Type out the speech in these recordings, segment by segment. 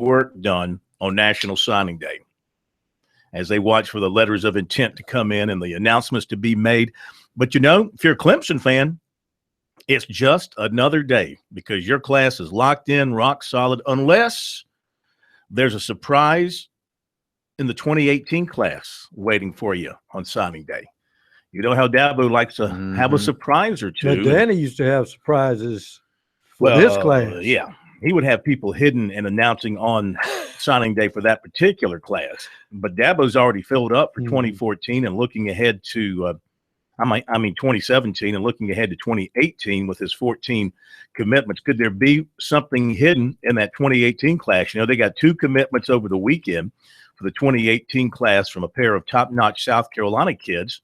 work done on National Signing Day as they watch for the letters of intent to come in and the announcements to be made. But, if you're a Clemson fan, it's just another day because your class is locked in, rock solid, unless there's a surprise in the 2018 class waiting for you on signing day. You know how Dabo likes to have a surprise or two. Now, Danny used to have surprises for this class. Yeah. He would have people hidden and announcing on signing day for that particular class. But Dabo's already filled up for 2014 and looking ahead to 2017 and looking ahead to 2018 with his 14 commitments. Could there be something hidden in that 2018 class? They got 2 commitments over the weekend for the 2018 class from a pair of top-notch South Carolina kids.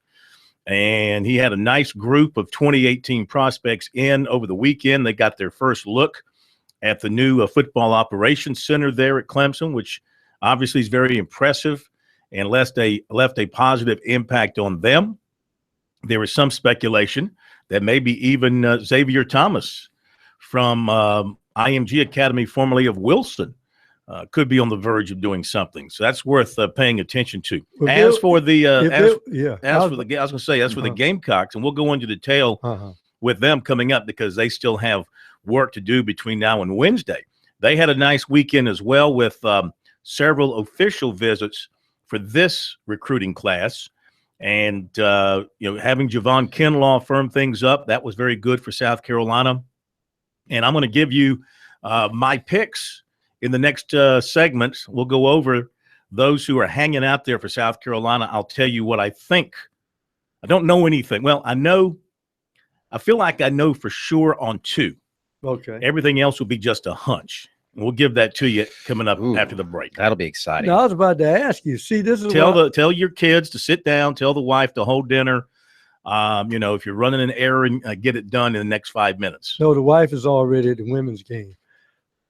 And he had a nice group of 2018 prospects in over the weekend. They got their first look at the new football operations center there at Clemson, which obviously is very impressive and left a positive impact on them. There was some speculation that maybe even Xavier Thomas from IMG Academy, formerly of Wilson, could be on the verge of doing something. So that's worth paying attention to. As for the Gamecocks, and we'll go into detail with them coming up because they still have work to do between now and Wednesday. They had a nice weekend as well with several official visits for this recruiting class. And, having Javon Kinlaw firm things up, that was very good for South Carolina. And I'm going to give you my picks in the next segment. We'll go over those who are hanging out there for South Carolina. I'll tell you what I think. I don't know anything. Well, I feel like I know for sure on 2. Okay. Everything else will be just a hunch. We'll give that to you coming up after the break. That'll be exciting. Now, I was about to ask you. See, this is tell your kids to sit down. Tell the wife to hold dinner. If you're running an errand, get it done in the next 5 minutes. No, the wife is already at the women's game.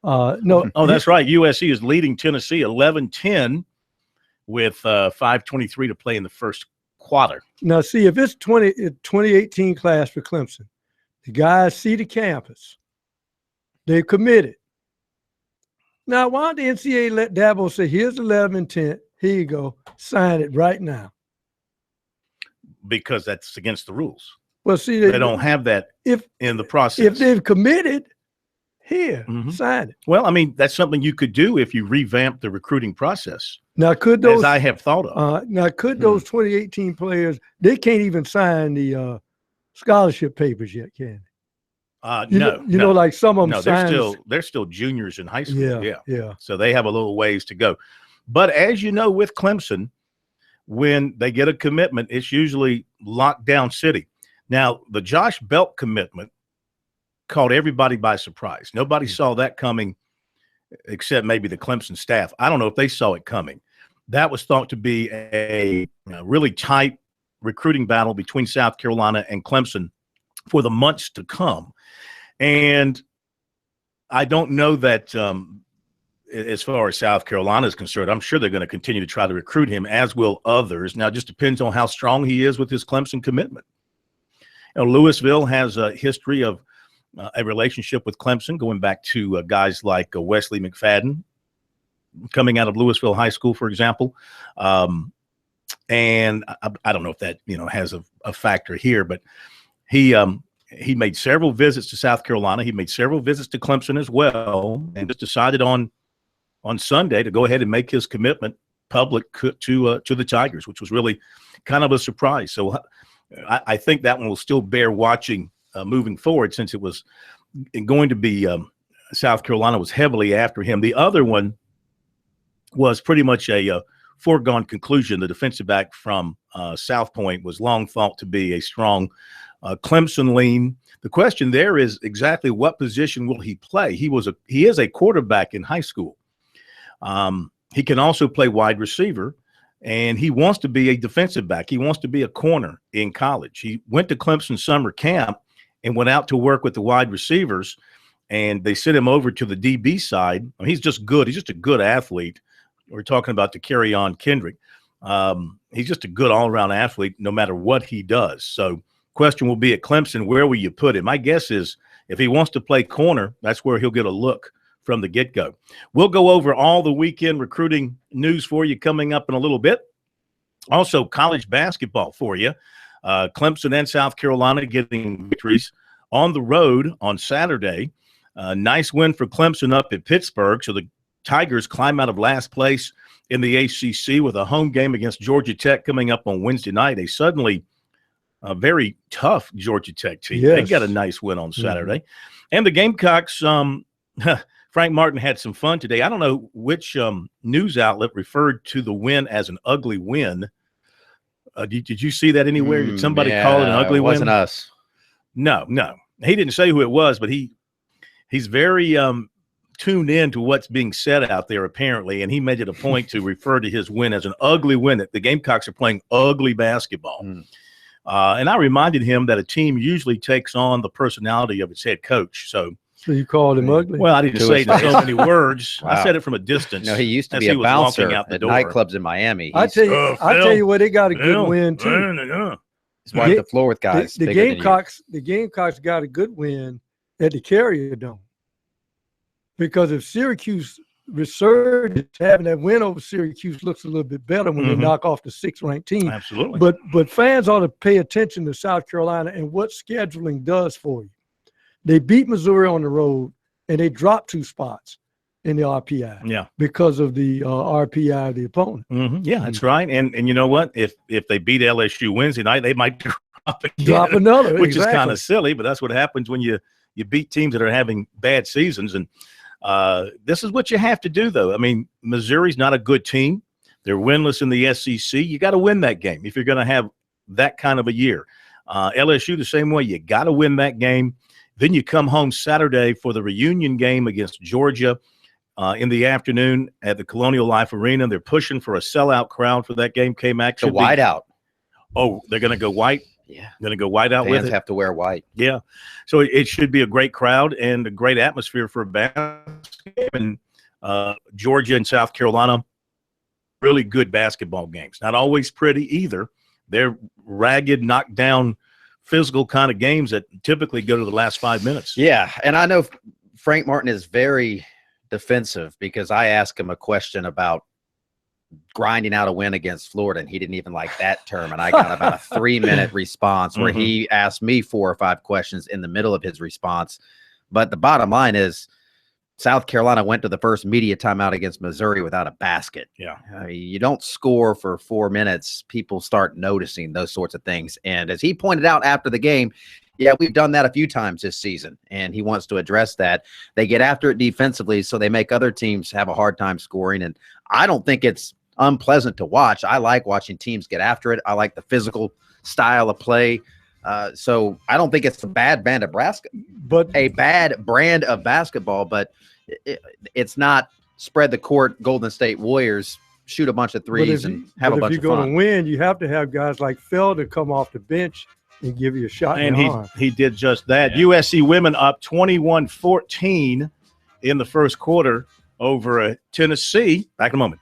No. Oh, that's right. USC is leading Tennessee 11-10 with 5:23 to play in the first quarter. Now, see, if it's 2018 class for Clemson, the guys see the campus. They're committed. Now, why don't the NCAA let Dabo say, here's the letter of intent. Here you go. Sign it right now. Because that's against the rules. Well, see, they don't have that in the process. If they've committed, here, sign it. Well, that's something you could do if you revamp the recruiting process. Now, could those, as I have thought of. Those 2018 players, they can't even sign the scholarship papers yet, can they? No. Like some of them. No, they're still juniors in high school. Yeah. So they have a little ways to go. But as you know, with Clemson, when they get a commitment, it's usually lockdown city. Now, the Josh Belk commitment caught everybody by surprise. Nobody saw that coming except maybe the Clemson staff. I don't know if they saw it coming. That was thought to be a really tight recruiting battle between South Carolina and Clemson for the months to come. And I don't know that as far as South Carolina is concerned, I'm sure they're going to continue to try to recruit him, as will others. Now, it just depends on how strong he is with his Clemson commitment. Louisville has a history of a relationship with Clemson going back to guys like Wesley McFadden coming out of Louisville High School, for example. And I don't know if that, has a factor here, but he made several visits to South Carolina. He made several visits to Clemson as well, and just decided on Sunday to go ahead and make his commitment public to the Tigers, which was really kind of a surprise. So I think that one will still bear watching moving forward, since it was going to be South Carolina was heavily after him. The other one was pretty much a foregone conclusion. The defensive back from South Point was long thought to be a strong Clemson lean. The question there is exactly what position will he play? He is a quarterback in high school. He can also play wide receiver, and he wants to be a defensive back. He wants to be a corner in college. He went to Clemson summer camp and went out to work with the wide receivers, and they sent him over to the DB side. He's just good. He's just a good athlete. We're talking about Takarion Kendrick. He's just a good all-around athlete no matter what he does. So question will be at Clemson, where will you put him? My guess is if he wants to play corner, that's where he'll get a look from the get-go. We'll go over all the weekend recruiting news for you coming up in a little bit. Also, college basketball for you. Clemson and South Carolina getting victories on the road on Saturday. Nice win for Clemson up at Pittsburgh. So the Tigers climb out of last place in the ACC with a home game against Georgia Tech coming up on Wednesday night. They suddenly a very tough Georgia Tech team. Yes. They got a nice win on Saturday. And the Gamecocks, Frank Martin had some fun today. I don't know which news outlet referred to the win as an ugly win. Did you see that anywhere? Did somebody call it an ugly win? It wasn't us. No. He didn't say who it was, but he's very tuned in to what's being said out there, apparently, and he made it a point to refer to his win as an ugly win, that the Gamecocks are playing ugly basketball. And I reminded him that a team usually takes on the personality of its head coach. So you called him ugly? Well, I didn't say it in so many words. Wow. I said it from a distance. No, he used to as be he a was walking bouncer out the at door. nightclubs in Miami. I tell you what, they got a good Phil, win too. He's wiped the floor with guys. The bigger than you. Gamecocks got a good win at the Carrier Dome, because if Syracuse resurged, having that win over Syracuse looks a little bit better when they knock off the 6th-ranked team. Absolutely. But fans ought to pay attention to South Carolina and what scheduling does for you. They beat Missouri on the road, and they dropped 2 spots in the RPI because of the RPI of the opponent. Yeah, that's right. And you know what? If they beat LSU Wednesday night, they might drop again, drop another, which is kind of silly, but that's what happens when you beat teams that are having bad seasons. And this is what you have to do, though. I mean, Missouri's not a good team. They're winless in the SEC. You got to win that game if you're going to have that kind of a year. LSU the same way. You got to win that game. Then you come home Saturday for the reunion game against Georgia in the afternoon at the Colonial Life Arena. They're pushing for a sellout crowd for that game. K-Mac. The white out. Oh, they're going to go white? Yeah. Going to go white out with it? Fans have to wear white. Yeah. So it should be a great crowd and a great atmosphere for a basketball game. And Georgia and South Carolina, really good basketball games. Not always pretty either. They're ragged, knocked down, physical kind of games that typically go to the last 5 minutes. Yeah, and I know Frank Martin is very defensive, because I asked him a question about grinding out a win against Florida, and he didn't even like that term, and I got about a 3-minute response where he asked me 4 or 5 questions in the middle of his response. But the bottom line is South Carolina went to the first media timeout against Missouri without a basket. Yeah. You don't score for 4 minutes. People start noticing those sorts of things. And as he pointed out after the game, yeah, we've done that a few times this season, and he wants to address that. They get after it defensively, so they make other teams have a hard time scoring. And I don't think it's unpleasant to watch. I like watching teams get after it. I like the physical style of play. So I don't think it's a bad brand of basketball, but it's not spread the court Golden State Warriors, shoot a bunch of threes and have a bunch of fun. If you're going to win, you have to have guys like Felder come off the bench and give you a shot. And he did just that. Yeah. USC women up 21-14 in the first quarter over Tennessee. Back in a moment.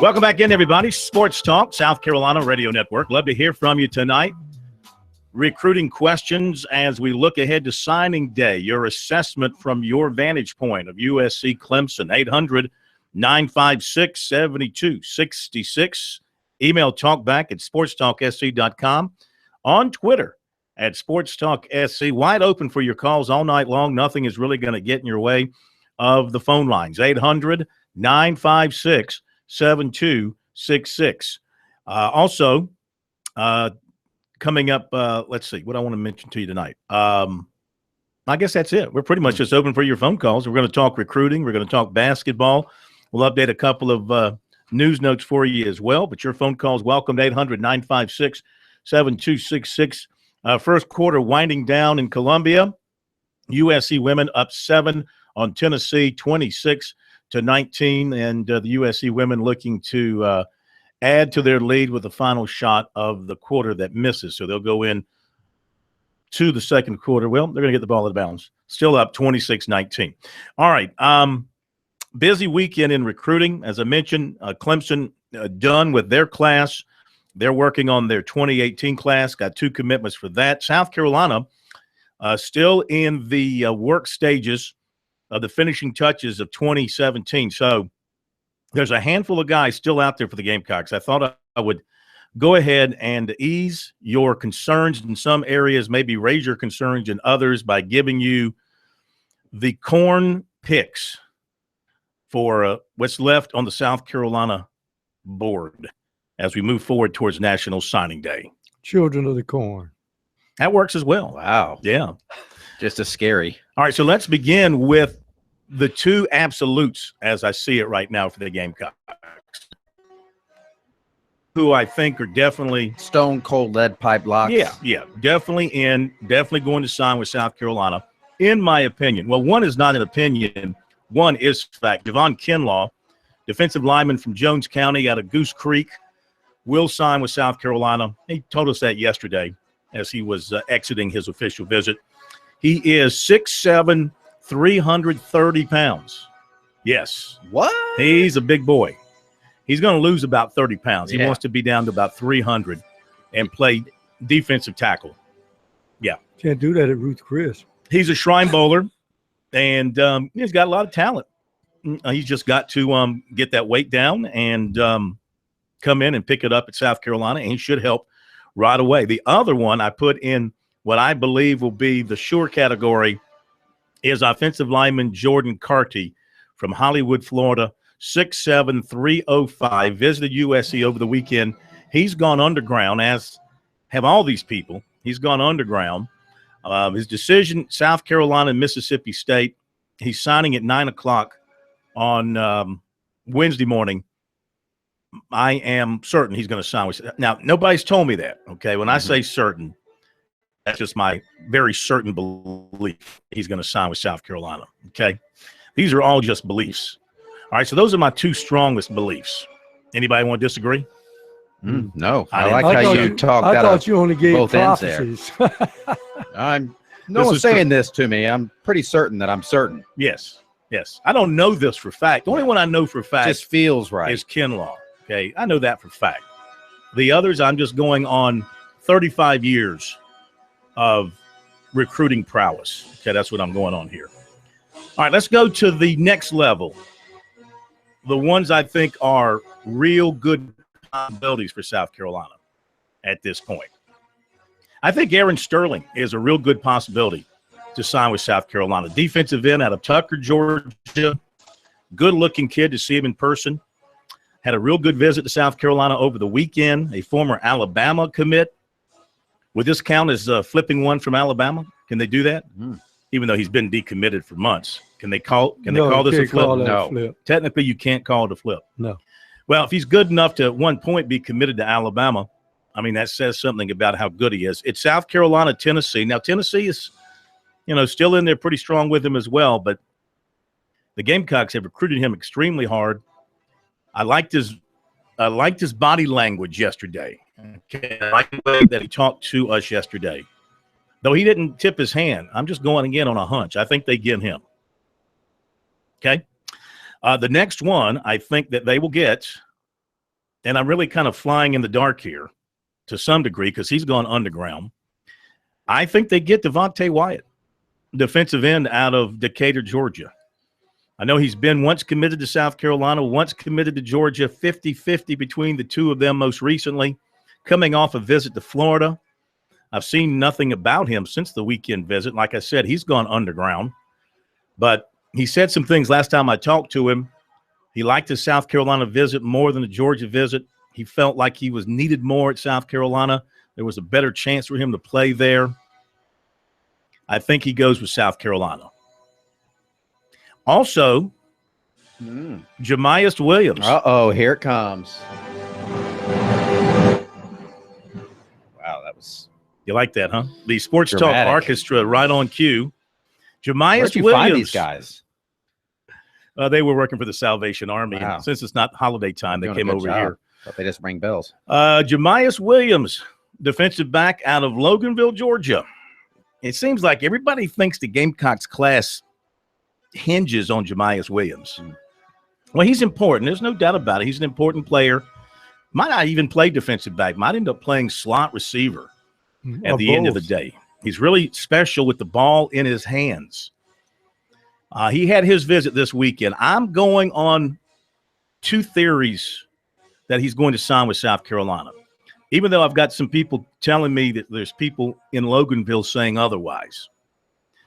Welcome back in, everybody. Sports Talk, South Carolina Radio Network. Love to hear from you tonight. Recruiting questions as we look ahead to signing day. Your assessment from your vantage point of USC Clemson. 800-956-7266. Email talkback at sportstalksc.com. On Twitter at sportstalksc. Wide open for your calls all night long. Nothing is really going to get in your way of the phone lines. 800-956-7266. Also, coming up, let's see what I want to mention to you tonight. I guess that's it. We're pretty much just open for your phone calls. We're going to talk recruiting. We're going to talk basketball. We'll update a couple of news notes for you as well. But your phone calls welcome to 800-956-7266. First quarter winding down in Columbia. USC women up 7 on Tennessee, 26-19, and the USC women looking to add to their lead with the final shot of the quarter that misses. So they'll go in to the second quarter. Well, they're going to get the ball out of bounds. Still up 26-19. All right. Busy weekend in recruiting. As I mentioned, Clemson done with their class. They're working on their 2018 class. Got 2 commitments for that. South Carolina still in the work stages of the finishing touches of 2017. So there's a handful of guys still out there for the Gamecocks. I thought I would go ahead and ease your concerns in some areas, maybe raise your concerns in others by giving you the corn picks for what's left on the South Carolina board as we move forward towards National Signing Day. Children of the Corn. That works as well. Wow. Yeah. Just as scary. All right, so let's begin with the 2 absolutes as I see it right now for the Gamecocks, who I think are definitely Stone cold lead pipe locks. Yeah, definitely going to sign with South Carolina, in my opinion. Well, one is not an opinion. One is fact. Javon Kinlaw, defensive lineman from Jones County out of Goose Creek, will sign with South Carolina. He told us that yesterday as he was exiting his official visit. He is 6'7", 330 pounds. Yes. What? He's a big boy. He's going to lose about 30 pounds. He Yeah. wants to be down to about 300 and play defensive tackle. Yeah. Can't do that at Ruth Chris. He's a Shrine Bowler, and he's got a lot of talent. He's just got to get that weight down and come in and pick it up at South Carolina, and he should help right away. The other one I put in what I believe will be the sure category is offensive lineman Jordan Carty from Hollywood, Florida, 6'7", 305, visited USC over the weekend. He's gone underground, as have all these people. He's gone underground. His decision, South Carolina and Mississippi State. He's signing at 9 o'clock on Wednesday morning. I am certain he's going to sign with. Now, nobody's told me that. Okay, when I say certain, that's just my very certain belief. He's going to sign with South Carolina. Okay, these are all just beliefs. All right, so those are my two strongest beliefs. Anybody want to disagree? No, I I like I how thought you talk. I thought you only gave both ends there. prophecies. No This one's is true. saying this to me. I'm pretty certain that I'm certain. Yes. I don't know this for fact. The only one I know for fact Just feels right. is Kinlaw. Okay, I know that for fact. The others, I'm just going on 35 years of recruiting prowess. Okay, that's what I'm going on here. All right, let's go to the next level. The ones I think are real good possibilities for South Carolina at this point. I think Aaron Sterling is a real good possibility to sign with South Carolina. Defensive end out of Tucker, Georgia. Good-looking kid to see him in person. Had a real good visit to South Carolina over the weekend. A former Alabama commit. Would this count as flipping one from Alabama? Can they do that? Even though he's been decommitted for months. Can they call this a can't flip? call that a No. flip. Technically, you can't call it a flip. No. Well, if he's good enough to at one point be committed to Alabama, I mean, that says something about how good he is. It's South Carolina, Tennessee. Now, Tennessee is, still in there pretty strong with him as well, but the Gamecocks have recruited him extremely hard. I liked his body language yesterday. Okay. I like the way that he talked to us yesterday. Though he didn't tip his hand. I'm just going again on a hunch. I think they get him. Okay. The next one I think that they will get, and I'm really kind of flying in the dark here to some degree because he's gone underground. I think they get Devontae Wyatt, defensive end out of Decatur, Georgia. I know he's been once committed to South Carolina, once committed to Georgia, 50-50 between the two of them most recently, coming off a visit to Florida. I've seen nothing about him since the weekend visit. Like I said, he's gone underground. But he said some things last time I talked to him. He liked his South Carolina visit more than the Georgia visit. He felt like he was needed more at South Carolina. There was a better chance for him to play there. I think he goes with South Carolina. Also, Jamias Williams. Uh-oh, here it comes. Wow, that was You like that, huh? The Sports dramatic. Talk Orchestra right on cue. Jamias Where'd you Williams. find these guys? They were working for the Salvation Army. Wow. And since it's not holiday time, they Doing a came good over job. here. Thought they just ring bells. Jamias Williams, defensive back out of Loganville, Georgia. It seems like everybody thinks the Gamecocks class hinges on Jamias Williams. Well, he's important. There's no doubt about it. He's an important player. Might not even play defensive back. Might end up playing slot receiver at the end of the day. He's really special with the ball in his hands. He had his visit this weekend. I'm going on two theories that he's going to sign with South Carolina, even though I've got some people telling me that there's people in Loganville saying otherwise.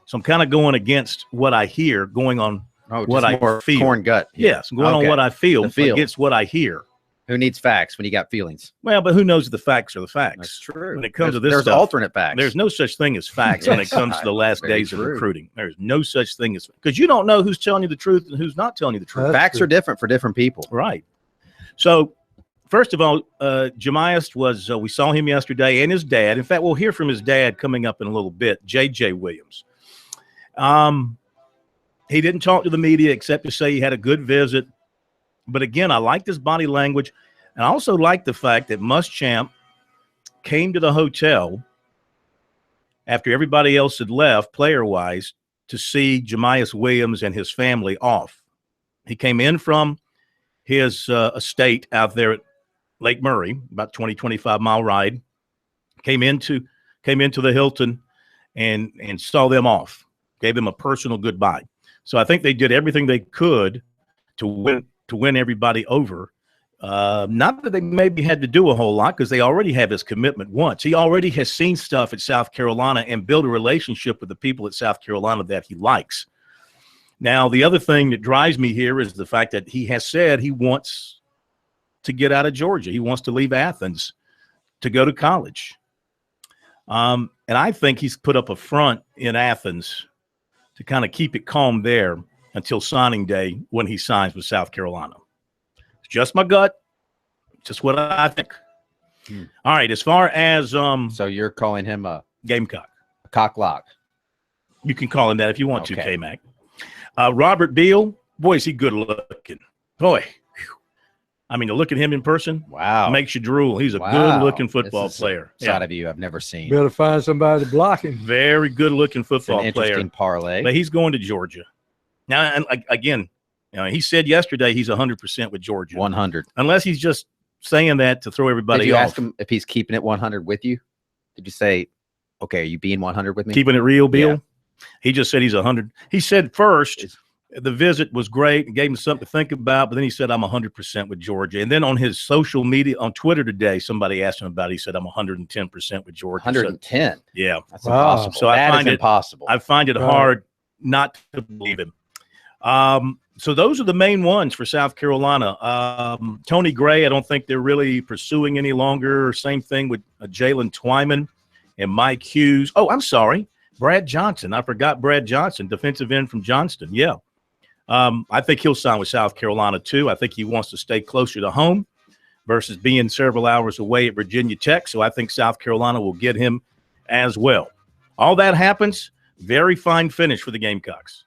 So I'm kind of going against what I hear, going on what I feel. Corn gut. Yes, I'm going on what I feel against what I hear. Who needs facts when you got feelings? Well, but who knows if the facts are the facts? That's true. When it comes to this there's stuff, alternate facts. there's no such thing as facts when it comes to the last Very days of true. recruiting. There's no such thing as, because you don't know who's telling you the truth and who's not telling you the truth. Facts are different for different people. Right. So, first of all, Jamias was, we saw him yesterday and his dad. In fact, we'll hear from his dad coming up in a little bit, J.J. Williams. He didn't talk to the media except to say he had a good visit. But again, I liked his body language. And I also like the fact that Muschamp came to the hotel after everybody else had left, player-wise, to see Jamias Williams and his family off. He came in from his estate out there at Lake Murray, about 20, 25-mile ride, came into the Hilton and saw them off, gave them a personal goodbye. So I think they did everything they could to win everybody over. Not that they maybe had to do a whole lot because they already have his commitment once. He already has seen stuff at South Carolina and built a relationship with the people at South Carolina that he likes. Now, the other thing that drives me here is the fact that he has said he wants to get out of Georgia. He wants to leave Athens to go to college. And I think he's put up a front in Athens to kind of keep it calm there until signing day when he signs with South Carolina. It's just my gut. Just what I think. Hmm. All right, as far as So you're calling him a Gamecock, cock lock. you can call him that if you want to, Okay. K-Mac. Robert Beal, boy, is he good looking. Boy, whew. I mean, to look at him in person Wow. makes you drool. He's a Wow. good-looking football This is a player. side of you I've never seen. Better find somebody to block him. Very good-looking It's an football interesting player. parlay. But he's going to Georgia. Now, and again, he said yesterday he's 100% with Georgia. 100. Unless he's just saying that to throw everybody Did you off. ask him if he's keeping it 100 with you? Did you say, okay, are you being 100 with me? Keeping it real, Bill? Yeah. He just said he's 100. He said first the visit was great and gave him something to think about, but then he said, I'm 100% with Georgia. And then on his social media, on Twitter today, somebody asked him about it. He said, I'm 110% with Georgia. 110. So, yeah. That's Wow. impossible. So I That is find it- impossible. I find it Right. hard not to believe him. So those are the main ones for South Carolina. Tony Gray, I don't think they're really pursuing any longer. Same thing with Jalen Twyman and Mike Hughes. Oh, I'm sorry. Brad Johnson. I forgot Brad Johnson, defensive end from Johnston. Yeah. I think he'll sign with South Carolina too. I think he wants to stay closer to home versus being several hours away at Virginia Tech. So I think South Carolina will get him as well. All that happens. Very fine finish for the Gamecocks.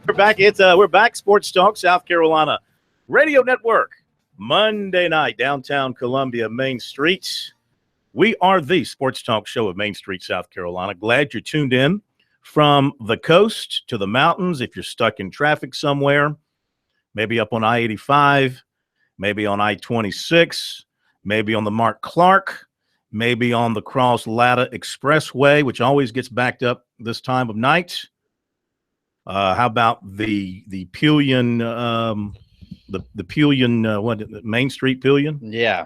We're back. We're back. Sports Talk, South Carolina Radio Network. Monday night, downtown Columbia, Main Street. We are the Sports Talk show of Main Street, South Carolina. Glad you're tuned in from the coast to the mountains. If you're stuck in traffic somewhere, maybe up on I-85, maybe on I-26, maybe on the Mark Clark, maybe on the Cross Latta Expressway, which always gets backed up this time of night. How about the Pullion, the Pullion, Main Street Pullion? Yeah.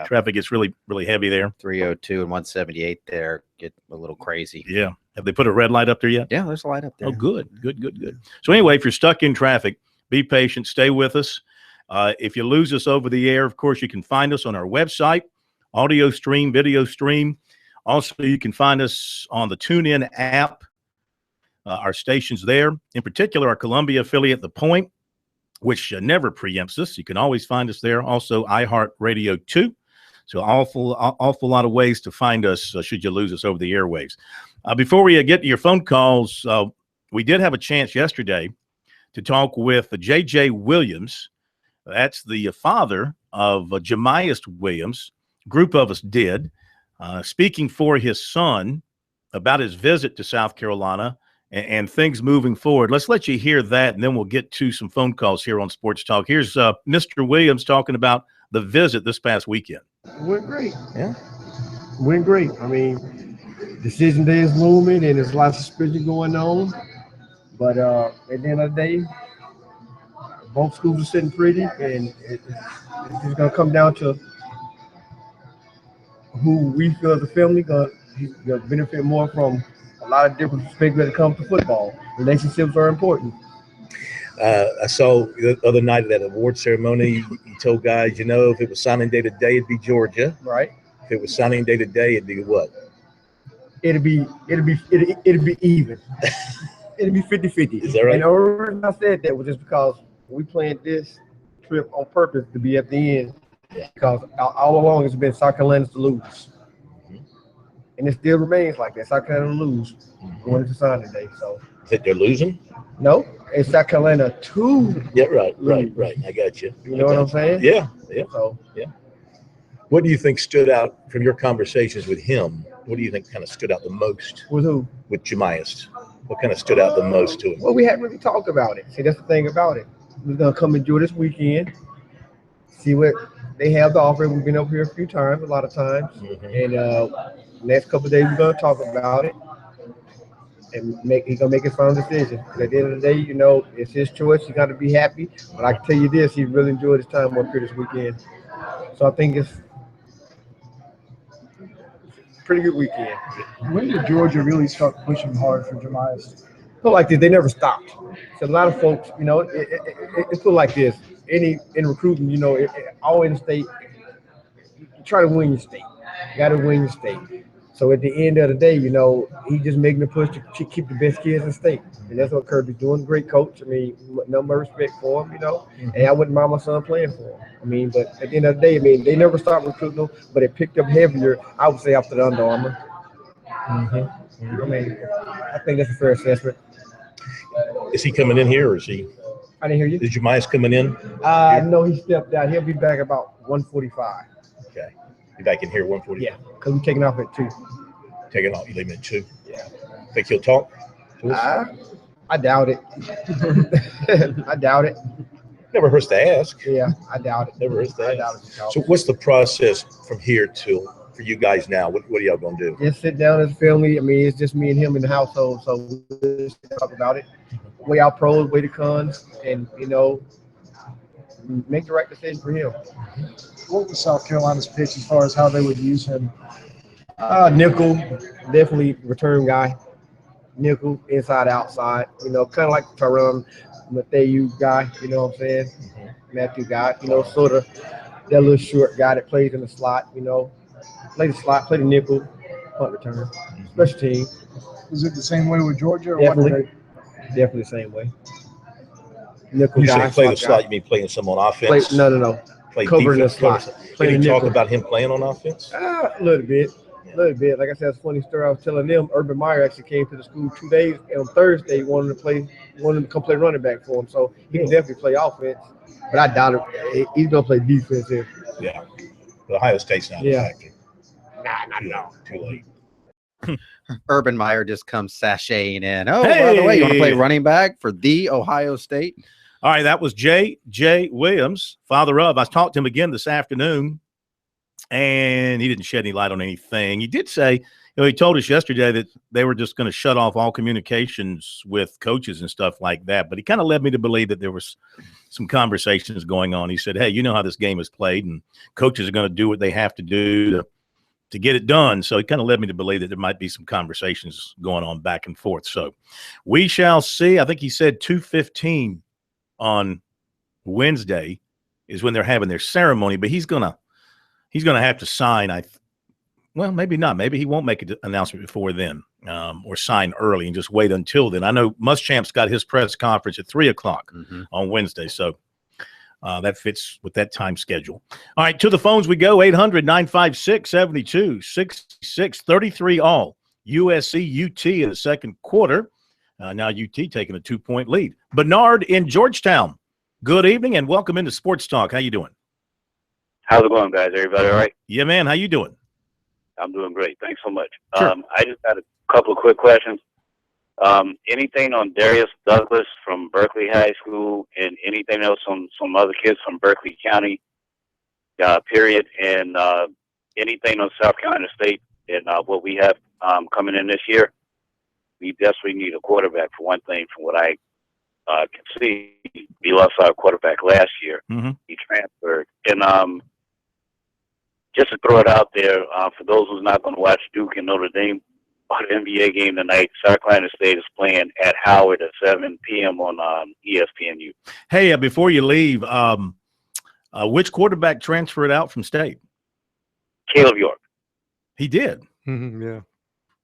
Traffic gets really, really heavy there. 302 and 178 there get a little crazy. Yeah. Have they put a red light up there yet? Yeah, there's a light up there. Oh, good. So anyway, if you're stuck in traffic, be patient. Stay with us. If you lose us over the air, of course, you can find us on our website, audio stream, video stream. Also, you can find us on the TuneIn app. Our stations there, in particular, our Columbia affiliate, The Point, which never preempts us. You can always find us there. Also, iHeartRadio 2. So awful lot of ways to find us should you lose us over the airwaves. Before we get to your phone calls, we did have a chance yesterday to talk with J.J. Williams. That's the father of Jemias Williams. A group of us did. Speaking for his son about his visit to South Carolina and things moving forward. Let's let you hear that, and then we'll get to some phone calls here on Sports Talk. Here's Mr. Williams talking about the visit this past weekend. Went great. Yeah. Went great. I mean, decision day is looming, and there's lots of suspicion going on. But at the end of the day, both schools are sitting pretty, and it's just going to come down to who we feel as a family going to benefit more from. A lot of different perspectives when it comes to football. Relationships are important. I saw the other night at that award ceremony, you told guys, if it was signing day today, it'd be Georgia. Right. If it was signing day today, it'd be what? It'd be even. It'd be 50-50. Is that right? And the reason I said that was just because we planned this trip on purpose to be at the end. Because all along it's been South Carolina's to lose. And it still remains like that. South Carolina lose going into signing day. So That they're losing? no, it's South Carolina to Yeah, right. I got you. You know what I'm saying? Yeah. So What do you think stood out from your conversations with him? What do you think kind of stood out the most with who? with Jemias? What kind of stood out the most to him? Well, we hadn't really talked about it. See, that's the thing about it. We're gonna come enjoy this weekend, see what they have to offer. We've been up here a few times, a lot of times, and next couple of days we're gonna talk about it, and he's gonna make his final decision. But at the end of the day, it's his choice. He's got to be happy. But I can tell you this: he really enjoyed his time up here this weekend. So I think it's a pretty good weekend. When did Georgia really start pushing hard for Jemias? Put like this, they never stopped. So a lot of folks, it's put like this. In recruiting, all in the state, you try to win your state. You got to win your state. So at the end of the day, he's just making a push to keep the best kids in state. And that's what Kirby's doing. Great coach. I mean, no more respect for him, And I wouldn't mind my son playing for him. I mean, but at the end of the day, they never stopped recruiting them, but it picked up heavier, I would say, after the Under Armour. I mean, I think that's a fair assessment. Is he coming in here or is he? I didn't hear you. Is Jemias coming in? No, he stepped out. He'll be back about 1:45. Okay. Be back in here 1:40. Yeah, because we're taking off at 2. Taking off. You leaving at 2? Yeah. Think he'll talk to us? I doubt it. I doubt it. Never hurts to ask. Yeah, I doubt it. Never hurts to I doubt ask. it. So what's the process from here for you guys now? What are y'all going to do? Just sit down as a family. I mean, it's just me and him in the household, so we'll just talk about it. Weigh our pros, weigh the cons, and, make the right decision for him. What was South Carolina's pitch as far as how they would use him? Nickel, definitely return guy. Nickel, inside, outside. Kind of like Tyrann Mathieu guy. You know what I'm saying? Matthew guy. Sort of that little short guy that plays in the slot. Play the slot, play the nickel, punt return. Special team. Was it the same way with Georgia? Or Definitely the same way. Nickel You guy. say play the slot, guy. you mean playing some on offense? No. Play Covering defense, the slot. Did Playing he the talk nickel. about him playing on offense? A little bit. Yeah. little bit. Like I said, it's a funny story. I was telling them Urban Meyer actually came to the school 2 days, and on Thursday wanted to come play running back for him. So he can definitely play offense, but I doubt it. He's gonna play defense here. Yeah. But Ohio State's not Yeah. a factor. Nah, too late. Urban Meyer just comes sashaying in. Oh, by the way, you want to play Hey! running back for the Ohio State? All right, that was J.J. Williams, father of. I talked to him again this afternoon, and he didn't shed any light on anything. He did say, he told us yesterday that they were just going to shut off all communications with coaches and stuff like that. But he kind of led me to believe that there was some conversations going on. He said, hey, you know how this game is played, and coaches are going to do what they have to do to get it done. So it kind of led me to believe that there might be some conversations going on back and forth. So we shall see. I think he said 2:15 on Wednesday is when they're having their ceremony, but he's gonna have to sign. Well, maybe not. Maybe he won't make an announcement before then, or sign early and just wait until then. I know Muschamp's got his press conference at 3:00 on Wednesday, so that fits with that time schedule. All right, to the phones we go. 800-956-7266, 33 all. USC UT in the second quarter. Now UT taking a 2-point lead. Bernard in Georgetown. Good evening and welcome into Sports Talk. How you doing? How's it going, guys? Everybody all right? Yeah, man. How you doing? I'm doing great. Thanks so much. Sure. I just had a couple of quick questions. Anything on Darius Douglas from Berkeley High School and anything else on some other kids from Berkeley County, period, and anything on South Carolina State and what we have coming in this year? We desperately need a quarterback for one thing, from what I can see. We lost our quarterback last year. Mm-hmm. He transferred. And just to throw it out there, for those who's not going to watch Duke and Notre Dame on the NBA game tonight, South Carolina State is playing at Howard at 7 p.m. on ESPNU. Hey, before you leave, which quarterback transferred out from State? Caleb York. He did. Yeah.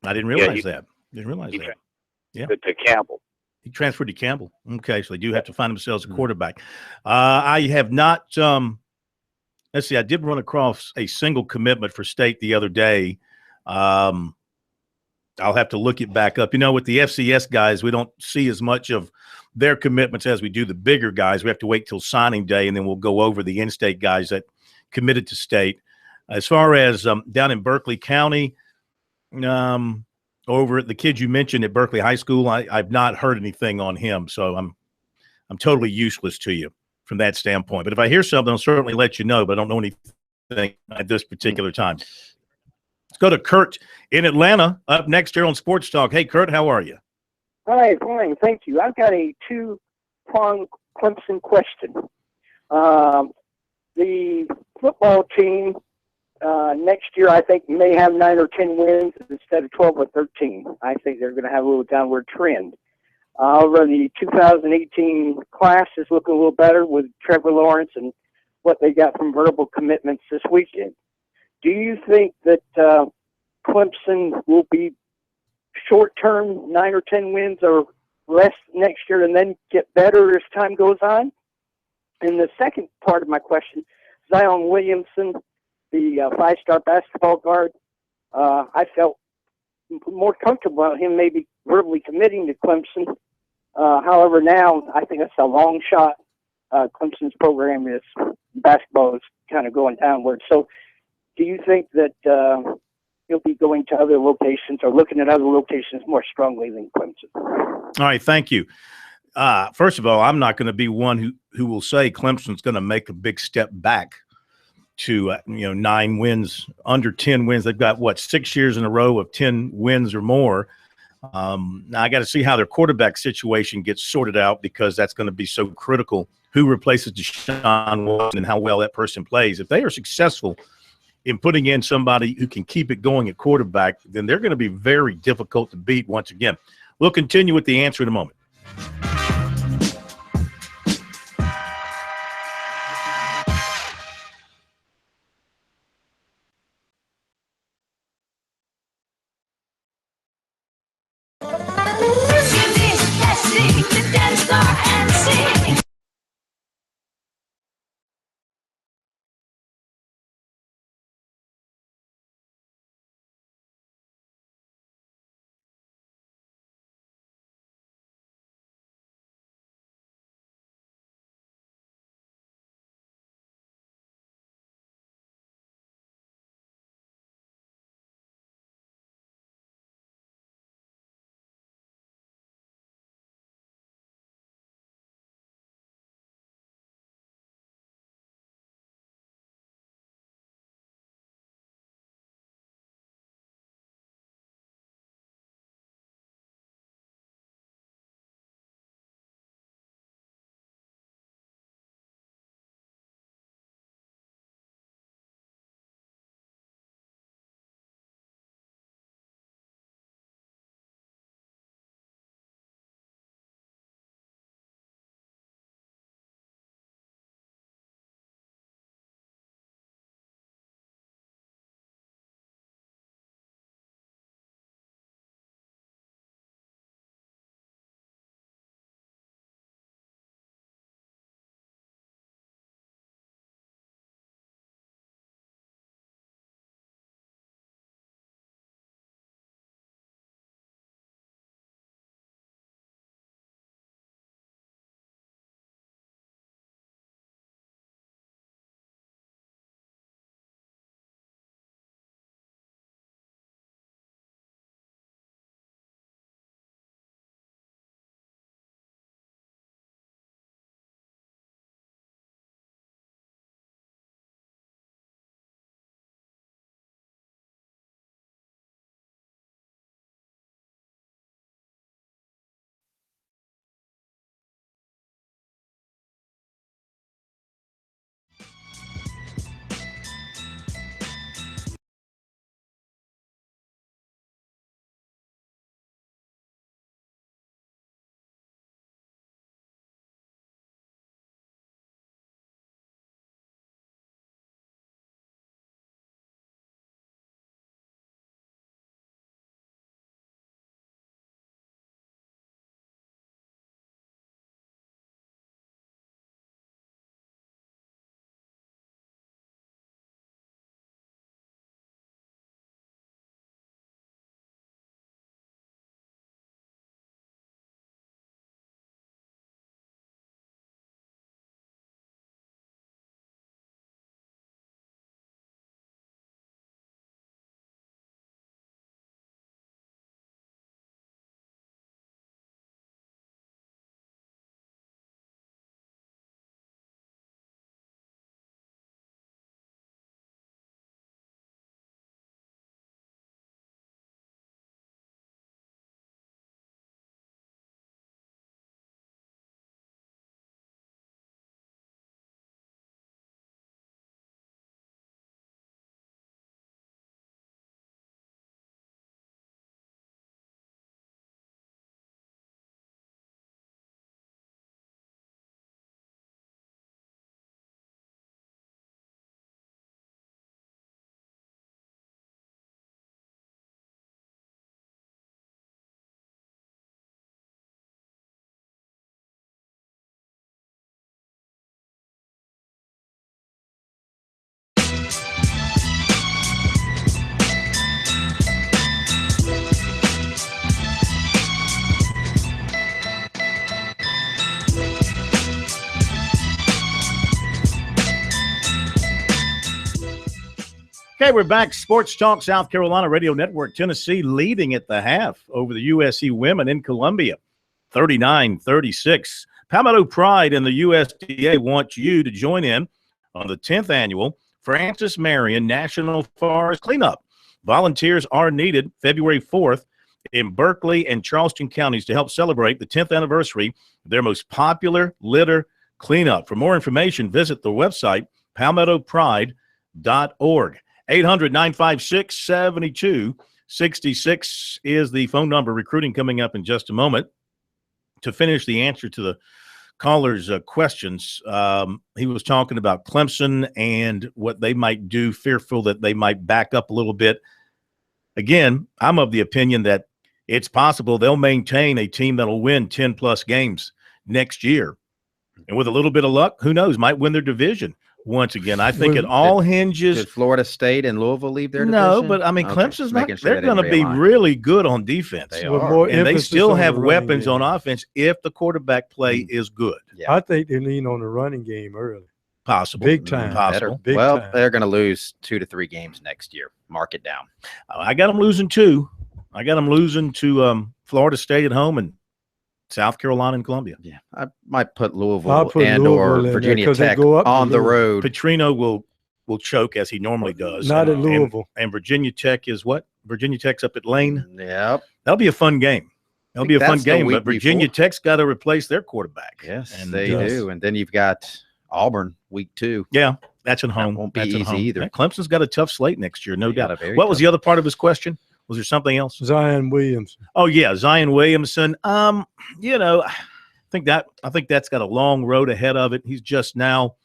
I didn't realize that. Didn't realize that. Yeah. To Campbell. He transferred to Campbell. Okay, so they do have to find themselves a quarterback. I have not let's see, I did run across a single commitment for State the other day. I'll have to look it back up. With the FCS guys, we don't see as much of their commitments as we do the bigger guys. We have to wait till signing day, and then we'll go over the in-state guys that committed to State. As far as down in Berkeley County, over at the kid you mentioned at Berkeley High School, I've not heard anything on him, so I'm totally useless to you from that standpoint. But if I hear something, I'll certainly let you know, but I don't know anything at this particular time. Let's go to Kurt in Atlanta up next here on Sports Talk. Hey, Kurt, how are you? Hi, fine, thank you. I've got a two-pronged Clemson question. The football team next year, I think, may have 9 or 10 wins instead of 12 or 13. I think they're going to have a little downward trend. However, the 2018 class is looking a little better with Trevor Lawrence and what they got from verbal commitments this weekend. Do you think that Clemson will be short-term 9 or 10 wins or less next year and then get better as time goes on? And the second part of my question, Zion Williamson, the 5-star basketball guard, I felt more comfortable about him maybe verbally committing to Clemson. However, now I think that's a long shot. Clemson's program is basketball is kind of going downward. So do you think that he'll be going to other locations or looking at other locations more strongly than Clemson? All right, thank you. First of all, I'm not going to be one who will say Clemson's going to make a big step back to 9 wins, under 10 wins. They've got 6 years in a row of 10 wins or more. Now I got to see how their quarterback situation gets sorted out, because that's going to be so critical. Who replaces Deshaun Watson and how well that person plays. If they are successful in putting in somebody who can keep it going at quarterback, then they're going to be very difficult to beat once again. We'll continue with the answer in a moment. Okay, we're back. Sports Talk South Carolina Radio Network. Tennessee leading at the half over the USC women in Columbia, 39-36. Palmetto Pride and the USDA want you to join in on the 10th annual Francis Marion National Forest Cleanup. Volunteers are needed February 4th in Berkeley and Charleston counties to help celebrate the 10th anniversary of their most popular litter cleanup. For more information, visit the website palmettopride.org. 800-956-7266 is the phone number. Recruiting coming up in just a moment. To finish the answer to the caller's questions, he was talking about Clemson and what they might do, fearful that they might back up a little bit. Again, I'm of the opinion that it's possible they'll maintain a team that'll win 10-plus games next year. And with a little bit of luck, who knows, might win their division once again. I think it all hinges. Did Florida State and Louisville leave their division? No, but I mean, Okay, Clemson's not. making sure They're they going to didn't be realign. really good on defense. They With are. more And they emphasis still on the have running weapons game. on offense if the quarterback play is good. Yeah. I think they lean on the running game early. Possible. Big time. Possible. Big Well, time. they're going to lose 2 to 3 games next year. Mark it down. I got them losing two. I got them losing to Florida State at home and South Carolina and Columbia. Yeah, I might put Louisville I'll put and Louisville or in there Virginia 'cause they Tech go up to on the Louisville. road. Petrino will choke as he normally does. Not at And- Louisville. And Virginia Tech is what? Virginia Tech's up at Lane. Yep. That'll be a fun game. That'll think be a fun that's the game. week But Virginia before. Tech's got to replace their quarterback. Yes, And, they yes. do. And then you've got Auburn week 2. Yeah, that's at home. won't be That's at easy home. either. Yeah, Clemson's got a tough slate next year, no They got doubt. a very What was tough- the other part of his question? Was there something else? Zion Williamson. Oh yeah, Zion Williamson. You know, I think that's got a long road ahead of it. He's just now.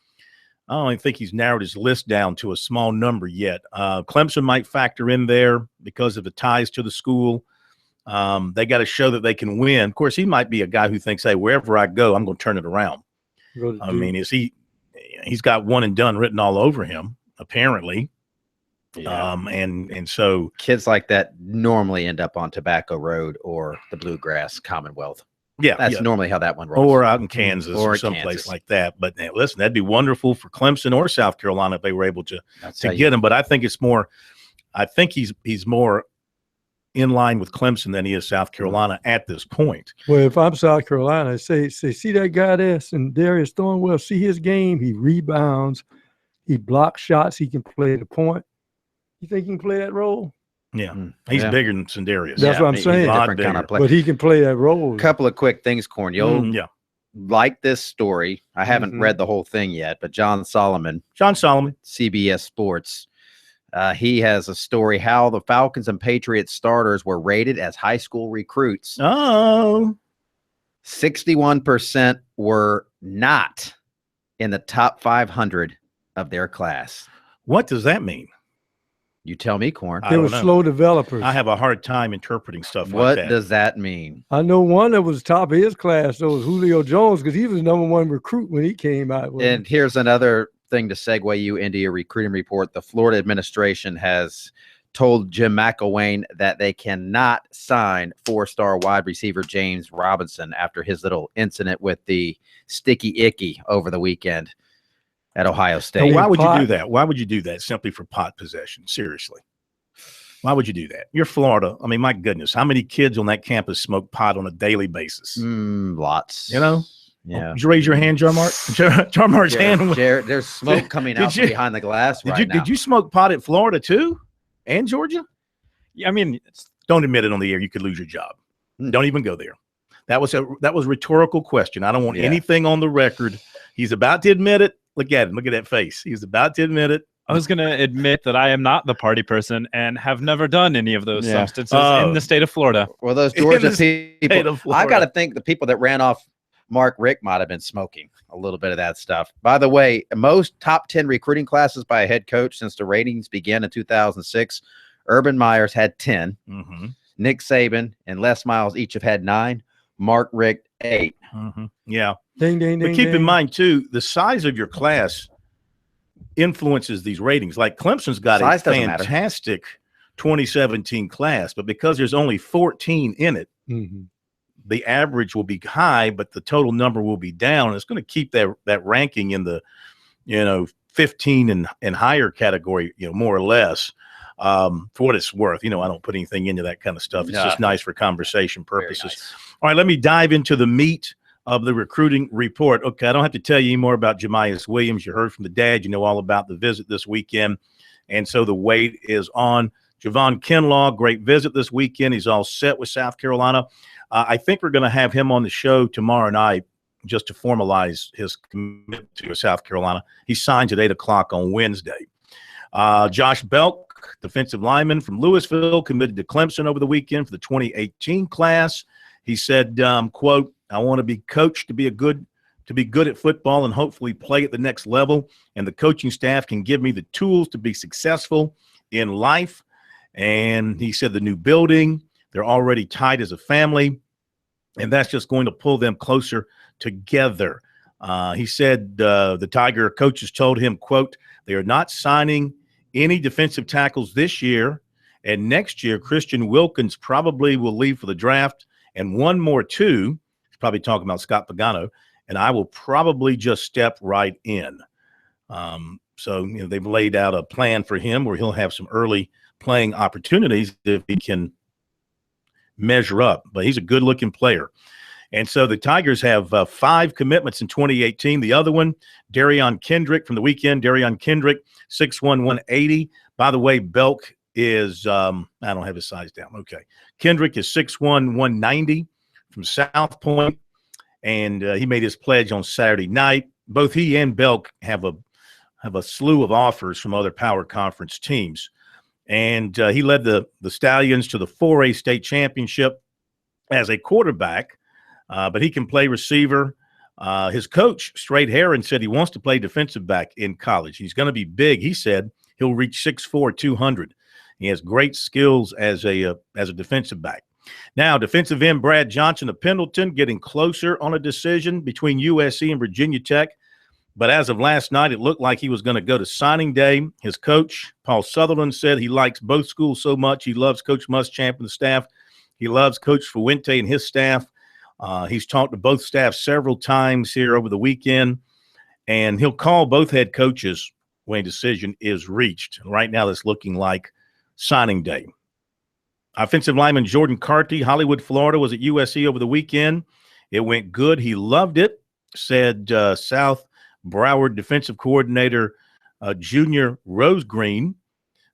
I don't even think he's narrowed his list down to a small number yet. Clemson might factor in there because of the ties to the school. They got to show that they can win. Of course, he might be a guy who thinks, hey, wherever I go, I'm going to turn it around. Go to I Duke. mean, he's got one and done written all over him, apparently. Yeah. And so Kids like that normally end up on Tobacco Road or the Bluegrass Commonwealth. yeah, That's yeah. normally how that one rolls. Or out in Kansas Or or someplace Kansas. like that. But listen, that'd be wonderful for Clemson or South Carolina if they were able to That's how you- get him. But I think it's more. I think he's more in line with Clemson than he is South Carolina at this point. Well, if I'm South Carolina, I say, see that guy there, and Darius Thornwell, see his game. He rebounds, he blocks shots, he can play the point. You think he can play that role? Yeah, Mm, he's yeah. bigger than Sendarius. That's what I'm he's a saying. different Lot kind of bigger. player. But he can play that role. Couple of quick things, Corn. You'll Yeah, like this story. I haven't Mhm. read the whole thing yet, but John Solomon, John Solomon. CBS Sports, he has a story how the Falcons and Patriots starters were rated as high school recruits. Oh, 61% were not in the top 500 of their class. what does that mean? You tell me, Corn. I They don't were know. slow developers. I have a hard time interpreting stuff What like that. does that mean? I know one that was top of his class, though, was Julio Jones, because he was the #1 recruit when he came out. wasn't And here's another thing to segue you into your recruiting report. The Florida administration has told Jim McElwain that they cannot sign 4-star wide receiver James Robinson after his little incident with the sticky icky over the weekend at Ohio Now, State. why would you pot. do that? Why would you do that simply for pot possession? Seriously. Why would you do that? You're Florida. I mean, my goodness, how many kids on that campus smoke pot on a daily basis? Lots. You know? Yeah. Did you raise your hand, Jarmark? Jarmark's hand. Jared, there's smoke coming Did out you- from behind the glass Did right you now. did you smoke pot at Florida too, and Georgia? Yeah, I mean, Don't admit it on the air. You could lose your job. Hmm. Don't even go there. That was a rhetorical question. I don't want Yeah. anything on the record. He's about to admit it. Look at him. Look at that face. He's about to admit it. I was going to admit that I am not the party person and have never done any of those Yeah. substances Oh. in the state of Florida. Well, those In Georgia the state people, of I got to Florida. think the people that ran off Mark Richt might have been smoking a little bit of that stuff. By the way, most top 10 recruiting classes by a head coach since the ratings began in 2006, Urban Myers had 10, Mm-hmm. Nick Saban and Les Miles each have had 9, Mark Richt 8. Mm-hmm. Yeah. Ding, ding, ding. But keep in ding. mind, too, the size of your class influences these ratings. Like Clemson's got Size a doesn't matter. fantastic 2017 class, but because there's only 14 in it, Mhm. the average will be high, but the total number will be down. It's going to keep that ranking in the, 15 and higher category, more or less. For what it's worth, I don't put anything into that kind of stuff. It's just nice for conversation purposes. Nice. All right, let me dive into the meat of the recruiting report. Okay, I don't have to tell you any more about Jemias Williams. You heard from the dad. You know all about the visit this weekend. And so the wait is on. Javon Kinlaw, great visit this weekend. He's all set with South Carolina. I think we're going to have him on the show tomorrow night just to formalize his commitment to South Carolina. He signs at 8 o'clock on Wednesday. Josh Belk, defensive lineman from Louisville, committed to Clemson over the weekend for the 2018 class. He said, quote, "I want to be coached to be good at football and hopefully play at the next level. And the coaching staff can give me the tools to be successful in life." And he said the new building, they're already tied as a family, and that's just going to pull them closer together. He said the Tiger coaches told him, quote, "They are not signing any defensive tackles this year, and next year Christian Wilkins probably will leave for the draft, and one more too." He's probably talking about Scott Pagano. "And I will probably just step right in." So they've laid out a plan for him where he'll have some early playing opportunities if he can measure up. But he's a good-looking player. And so the Tigers have 5 commitments in 2018. The other one, Darion Kendrick from the weekend. Darion Kendrick, 6'1", 180. By the way, Belk is I don't have his size down. Okay. Kendrick is 6'1", 190 from South Point. And he made his pledge on Saturday night. Both he and Belk have a slew of offers from other power conference teams. And he led the Stallions to the 4A state championship as a quarterback, but he can play receiver. His coach, Straight Heron, said he wants to play defensive back in college. He's going to be big. He said he'll reach 6'4", 200. He has great skills as a defensive back. Now, defensive end Brad Johnson of Pendleton getting closer on a decision between USC and Virginia Tech. But as of last night, it looked like he was going to go to signing day. His coach, Paul Sutherland, said he likes both schools so much. He loves Coach Muschamp and the staff. He loves Coach Fuente and his staff. He's talked to both staffs several times here over the weekend, and he'll call both head coaches when a decision is reached. Right now, it's looking like signing day. Offensive lineman Jordan Carty, Hollywood, Florida, was at USC over the weekend. It went good. He loved it, said South Broward defensive coordinator Junior Rosegreen,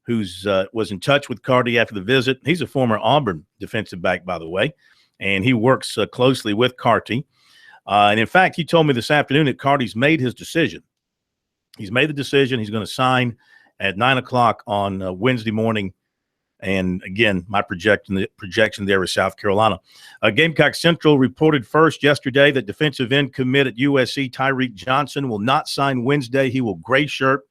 who's was in touch with Carty after the visit. He's a former Auburn defensive back, by the way, and he works closely with Carty. And, in fact, he told me this afternoon that Carty's made his decision. He's made the decision. He's going to sign at 9 o'clock on Wednesday morning. And, again, my projection there is South Carolina. Gamecock Central reported first yesterday that defensive end commit at USC Tyreek Johnson will not sign Wednesday. He will gray shirt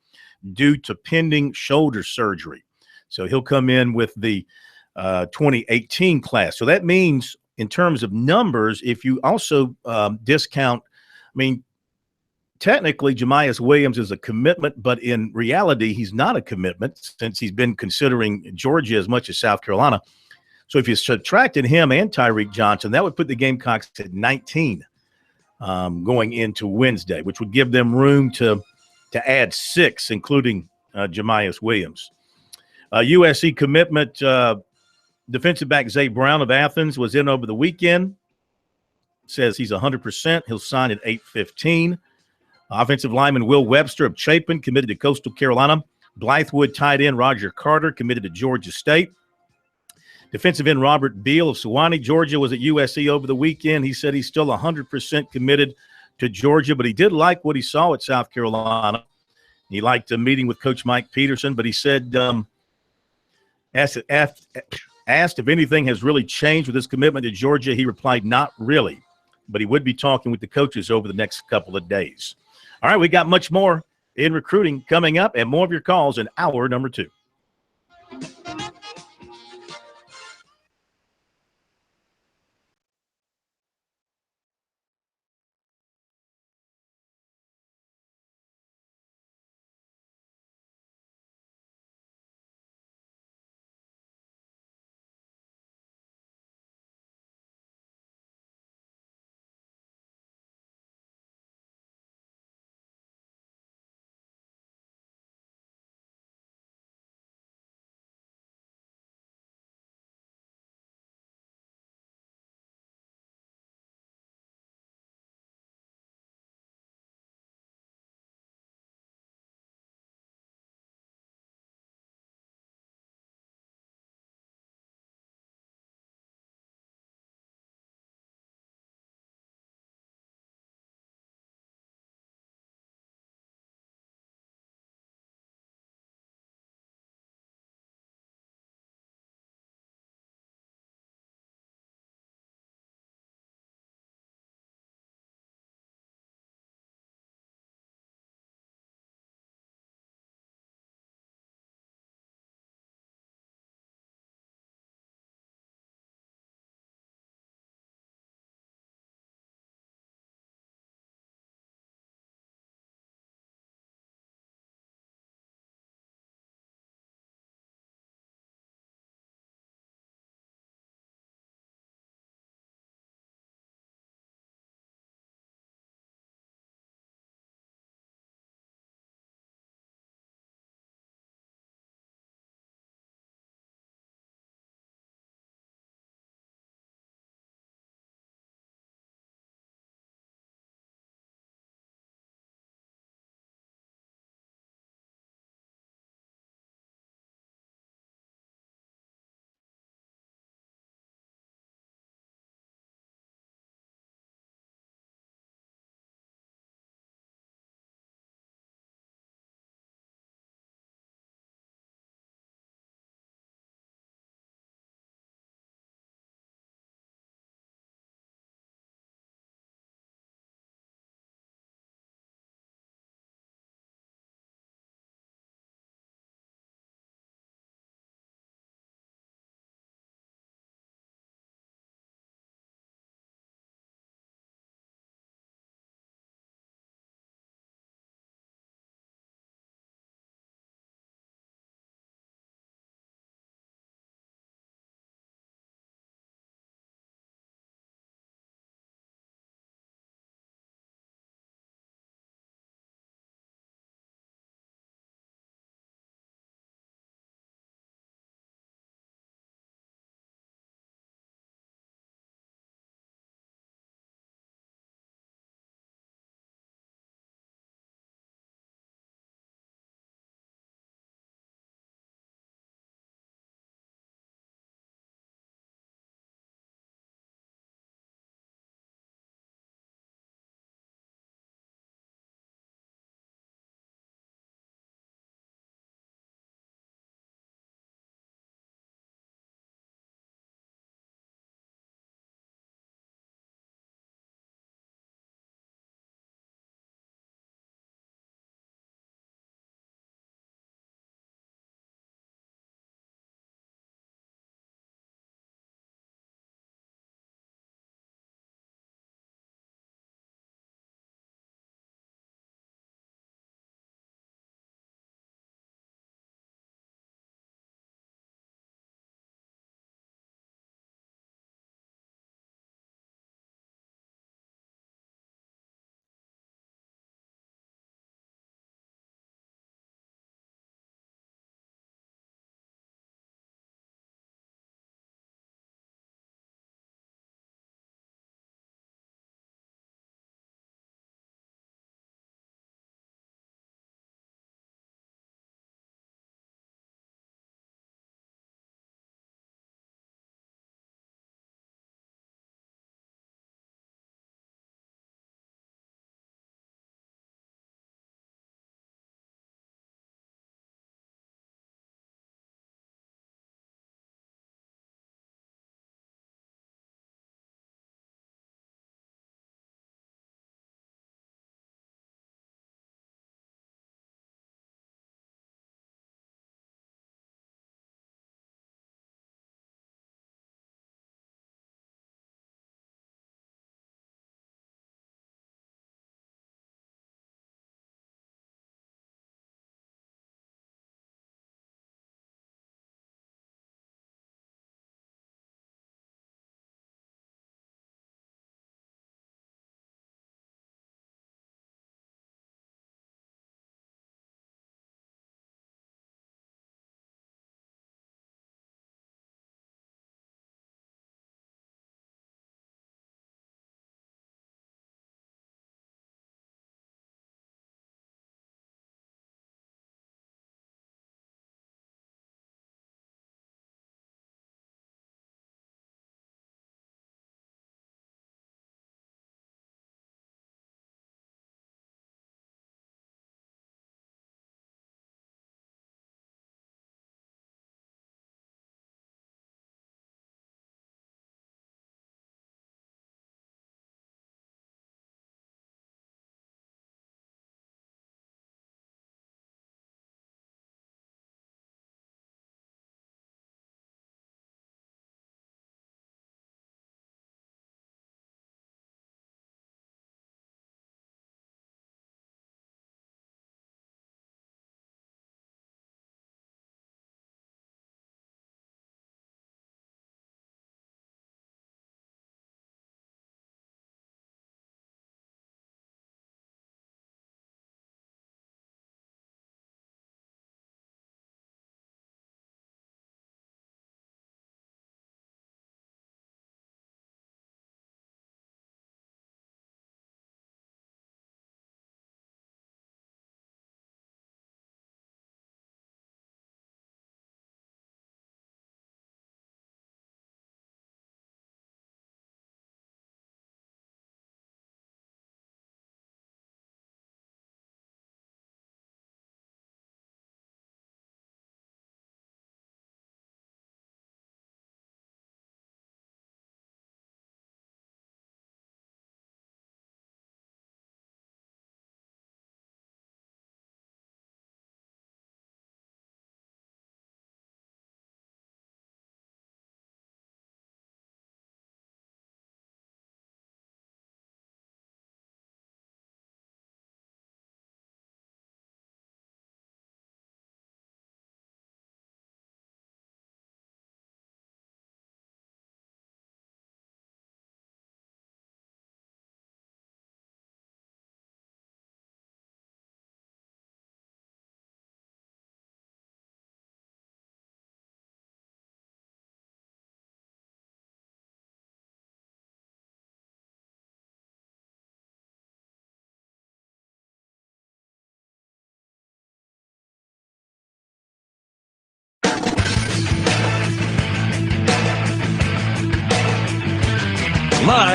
due to pending shoulder surgery. So he'll come in with the 2018 class. So that means in terms of numbers, if you also discount, technically, Jemias Williams is a commitment, but in reality, he's not a commitment since he's been considering Georgia as much as South Carolina. So if you subtracted him and Tyreek Johnson, that would put the Gamecocks at 19 going into Wednesday, which would give them room to add 6, including Jemias Williams. USC commitment, defensive back Zay Brown of Athens was in over the weekend. Says he's 100%. He'll sign at 8:15. Offensive lineman Will Webster of Chapin committed to Coastal Carolina. Blythewood tight end Roger Carter committed to Georgia State. Defensive end Robert Beal of Sewanee, Georgia, was at USC over the weekend. He said he's still 100% committed to Georgia, but he did like what he saw at South Carolina. He liked a meeting with Coach Mike Peterson, but he said, asked if anything has really changed with his commitment to Georgia. He replied, not really, but he would be talking with the coaches over the next couple of days. All right, we got much more in recruiting coming up and more of your calls in hour number 2.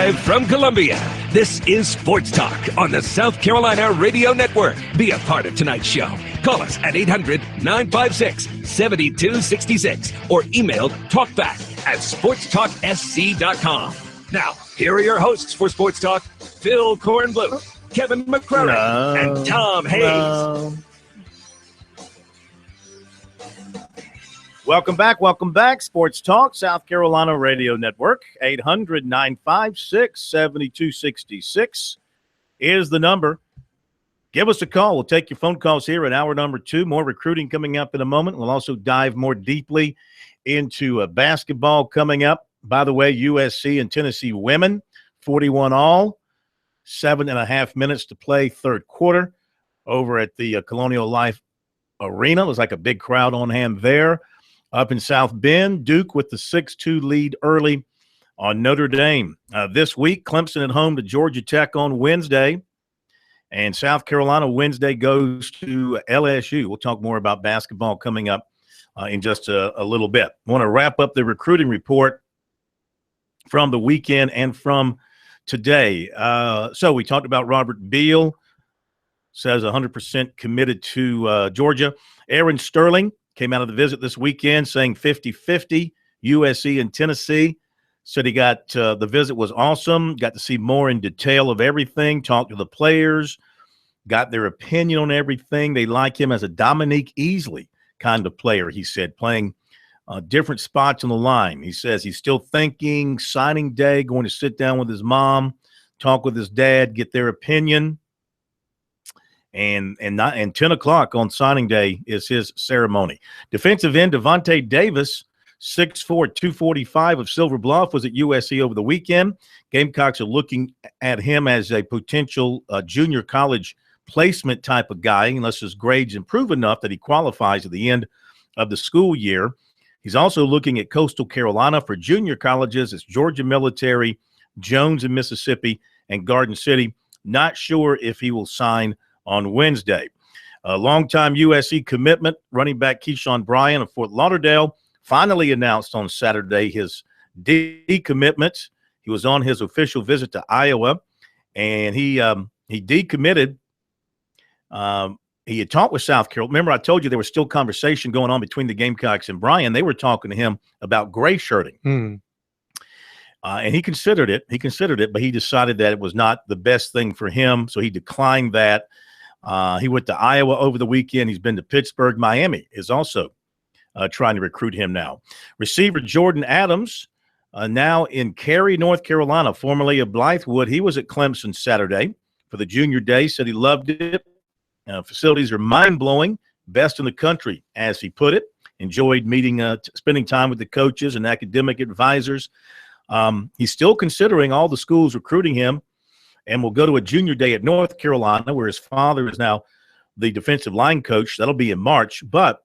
Live from Columbia, this is Sports Talk on the South Carolina Radio Network. Be a part of tonight's show. Call us at 800-956-7266 or email talkback@sportstalksc.com. Now, here are your hosts for Sports Talk, Phil Kornbluth, Kevin McCrary, and Tom Hayes. Welcome back. Sports Talk, South Carolina Radio Network. 800-956-7266 is the number. Give us a call. We'll take your phone calls here in hour number 2. More recruiting coming up in a moment. We'll also dive more deeply into basketball coming up. By the way, USC and Tennessee women, 41 all, 7.5 minutes to play third quarter over at the Colonial Life Arena. It was like a big crowd on hand there. Up in South Bend, Duke with the 6-2 lead early on Notre Dame. This week, Clemson at home to Georgia Tech on Wednesday. And South Carolina Wednesday goes to LSU. We'll talk more about basketball coming up in just a little bit. I want to wrap up the recruiting report from the weekend and from today. So we talked about Robert Beal, says 100% committed to Georgia. Aaron Sterling came out of the visit this weekend saying 50-50, USC and Tennessee. Said he got the visit was awesome, got to see more in detail of everything, talked to the players, got their opinion on everything. They like him as a Dominique Easley kind of player, he said, playing different spots on the line. He says he's still thinking signing day, going to sit down with his mom, talk with his dad, get their opinion. And 10 o'clock on signing day is his ceremony. Defensive end Devontae Davis, 6'4", 245 of Silver Bluff, was at USC over the weekend. Gamecocks are looking at him as a potential junior college placement type of guy, unless his grades improve enough that he qualifies at the end of the school year. He's also looking at Coastal Carolina for junior colleges. It's Georgia Military, Jones in Mississippi, and Garden City. Not sure if he will sign on Wednesday. A longtime USC commitment, running back Keyshawn Bryan of Fort Lauderdale, finally announced on Saturday his decommitment. He was on his official visit to Iowa, and he decommitted. He had talked with South Carolina. Remember, I told you there was still conversation going on between the Gamecocks and Bryan. They were talking to him about gray shirting. And he considered it. But he decided that it was not the best thing for him, so he declined that. He went to Iowa over the weekend. He's been to Pittsburgh. Miami is also trying to recruit him now. Receiver Jordan Adams, now in Cary, North Carolina, formerly of Blythewood. He was at Clemson Saturday for the junior day, said he loved it. Facilities are mind-blowing, best in the country, as he put it. Enjoyed meeting, spending time with the coaches and academic advisors. He's still considering all the schools recruiting him, and will go to a junior day at North Carolina, where his father is now the defensive line coach. That'll be in March. But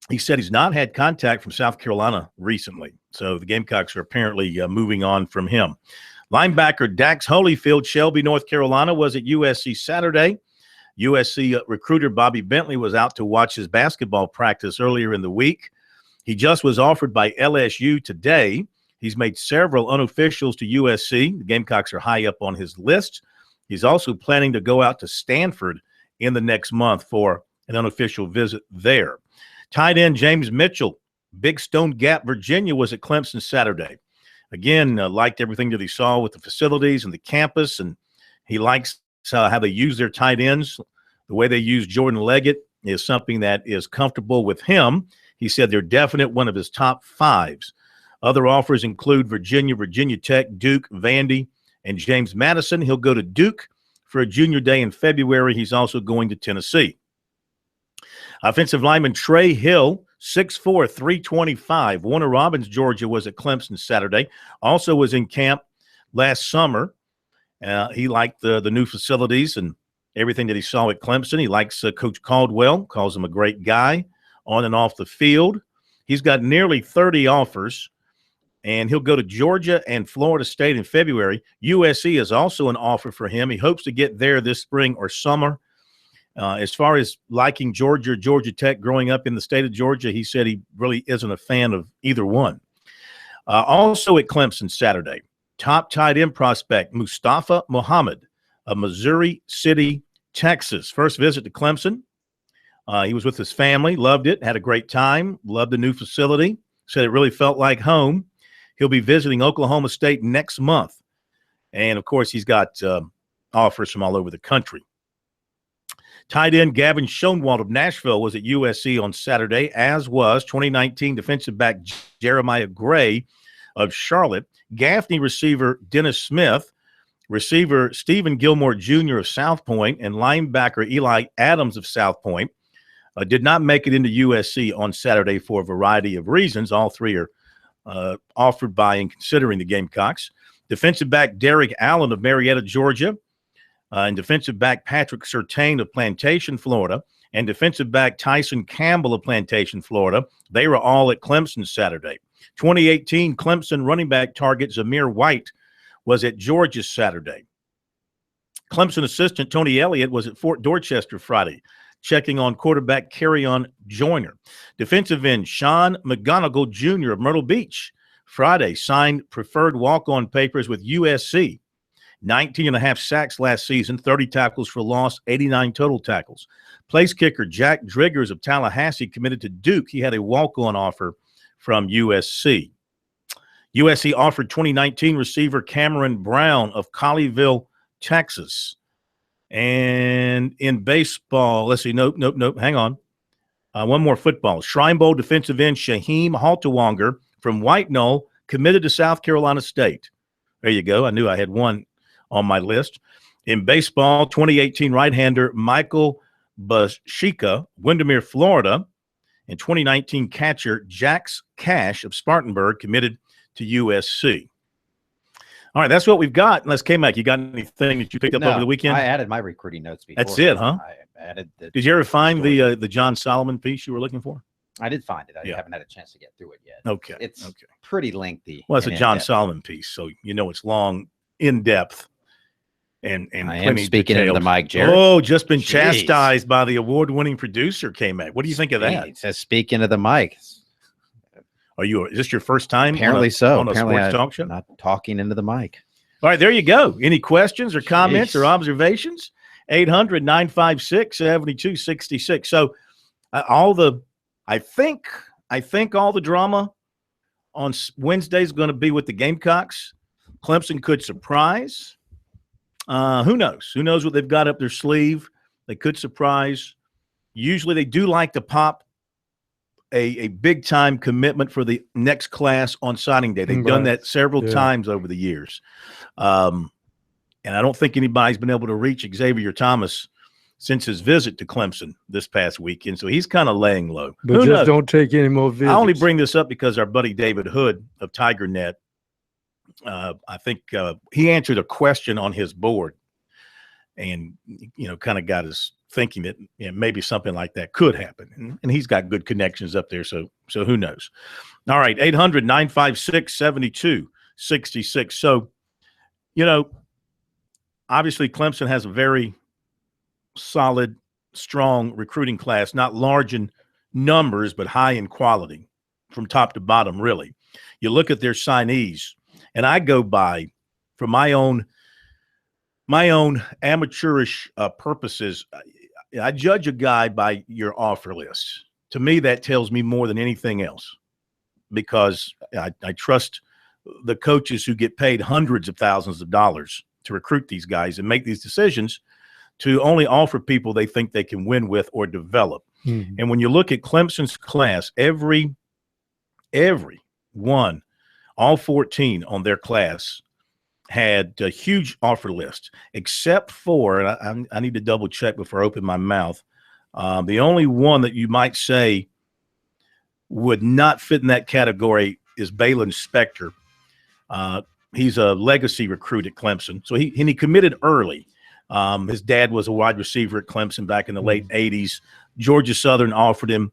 he said he's not had contact from South Carolina recently. So the Gamecocks are apparently moving on from him. Linebacker Dax Holyfield, Shelby, North Carolina, was at USC Saturday. USC recruiter Bobby Bentley was out to watch his basketball practice earlier in the week. He just was offered by LSU today. He's made several unofficials to USC. The Gamecocks are high up on his list. He's also planning to go out to Stanford in the next month for an unofficial visit there. Tight end James Mitchell, Big Stone Gap, Virginia, was at Clemson Saturday. Again, liked everything that he saw with the facilities and the campus, and he likes how they use their tight ends. The way they use Jordan Leggett is something that is comfortable with him. He said they're definite one of his top fives. Other offers include Virginia, Virginia Tech, Duke, Vandy, and James Madison. He'll go to Duke for a junior day in February. He's also going to Tennessee. Offensive lineman Trey Hill, 6'4", 325. Warner Robins, Georgia, was at Clemson Saturday. Also was in camp last summer. He liked the new facilities and everything that he saw at Clemson. He likes Coach Caldwell, calls him a great guy on and off the field. He's got nearly 30 offers, and he'll go to Georgia and Florida State in February. USC is also an offer for him. He hopes to get there this spring or summer. As far as liking Georgia or Georgia Tech growing up in the state of Georgia, he said he really isn't a fan of either one. Also at Clemson Saturday, top tight end prospect, Mustafa Muhammad of Missouri City, Texas. First visit to Clemson. He was with his family, loved it, had a great time, loved the new facility, said it really felt like home. He'll be visiting Oklahoma State next month. And, of course, he's got offers from all over the country. Tight end Gavin Schoenwald of Nashville was at USC on Saturday, as was 2019 defensive back Jeremiah Gray of Charlotte. Gaffney receiver Dennis Smith, receiver Stephen Gilmore Jr. of South Point, and linebacker Eli Adams of South Point did not make it into USC on Saturday for a variety of reasons. All three are offered by and considering the Gamecocks. Defensive back Derek Allen of Marietta, Georgia, and defensive back Patrick Surtain of Plantation, Florida, and defensive back Tyson Campbell of Plantation, Florida. They were all at Clemson Saturday. 2018 Clemson running back target Zamir White was at Georgia Saturday. Clemson assistant Tony Elliott was at Fort Dorchester Friday, checking on quarterback Kerryon Joyner. Defensive end Sean McGonigal Jr. of Myrtle Beach Friday signed preferred walk-on papers with USC. 19 and a half sacks last season, 30 tackles for loss, 89 total tackles. Place kicker Jack Driggers of Tallahassee committed to Duke. He had a walk-on offer from USC. USC offered 2019 receiver Cameron Brown of Colleyville, Texas. And in baseball, let's see, nope, hang on. One more football. Shrine Bowl defensive end Shaheem Haltawanger from White Knoll committed to South Carolina State. There you go. I knew I had one on my list. In baseball, 2018 right-hander Michael Bashika, Windermere, Florida, and 2019 catcher Jax Cash of Spartanburg committed to USC. All right, that's what we've got. Unless K-Mac, you got anything that you picked up over the weekend? I added my recruiting notes before. That's it, huh? I added the Did you ever find the John Solomon piece you were looking for? I did find it. I Yeah. haven't had a chance to get through it yet. Okay. It's pretty lengthy. Well, it's a and John in-depth. Solomon piece, so you know it's long, in-depth, and I am plenty speaking into detailed. the mic, Jared. Oh, just been Jeez. chastised by the award-winning producer, K-Mac. What do you think of that? It says speak into the mic. Is this your first time Apparently so. on a Apparently sports talk show? not talking into the mic. All right, there you go. Any questions or comments Jeez. or observations? 800-956-7266. So I think all the drama on Wednesday is going to be with the Gamecocks. Clemson could surprise. Who knows? Who knows what they've got up their sleeve? They could surprise. Usually they do like to pop a big-time commitment for the next class on signing day. They've done that several times over the years. And I don't think anybody's been able to reach Xavier Thomas since his visit to Clemson this past weekend. So he's kind of laying low. But Who just knows? don't take any more visits. I only bring this up because our buddy David Hood of TigerNet, I think he answered a question on his board and, kind of got us thinking that maybe something like that could happen. And he's got good connections up there. So who knows? All right. 800-956-7266. So, obviously Clemson has a very solid, strong recruiting class, not large in numbers, but high in quality from top to bottom, really. You look at their signees, and I go by, for my own amateurish purposes, I judge a guy by your offer list. To me, that tells me more than anything else, because I trust the coaches who get paid hundreds of thousands of dollars to recruit these guys and make these decisions to only offer people they think they can win with or develop. Mhm. And when you look at Clemson's class, every one, all 14 on their class had a huge offer list, except for, and I need to double check before I open my mouth, the only one that you might say would not fit in that category is Balin Spector. He's a legacy recruit at Clemson. So he committed early. His dad was a wide receiver at Clemson back in the late 80s. Georgia Southern offered him.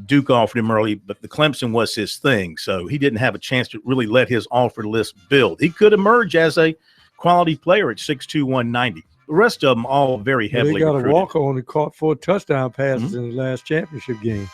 Duke offered him early, but the Clemson was his thing. So he didn't have a chance to really let his offer list build. He could emerge as a quality player at 6'2", 190. The rest of them all very heavily They got recruited. a walk-on and caught 4 touchdown passes in the last championship game.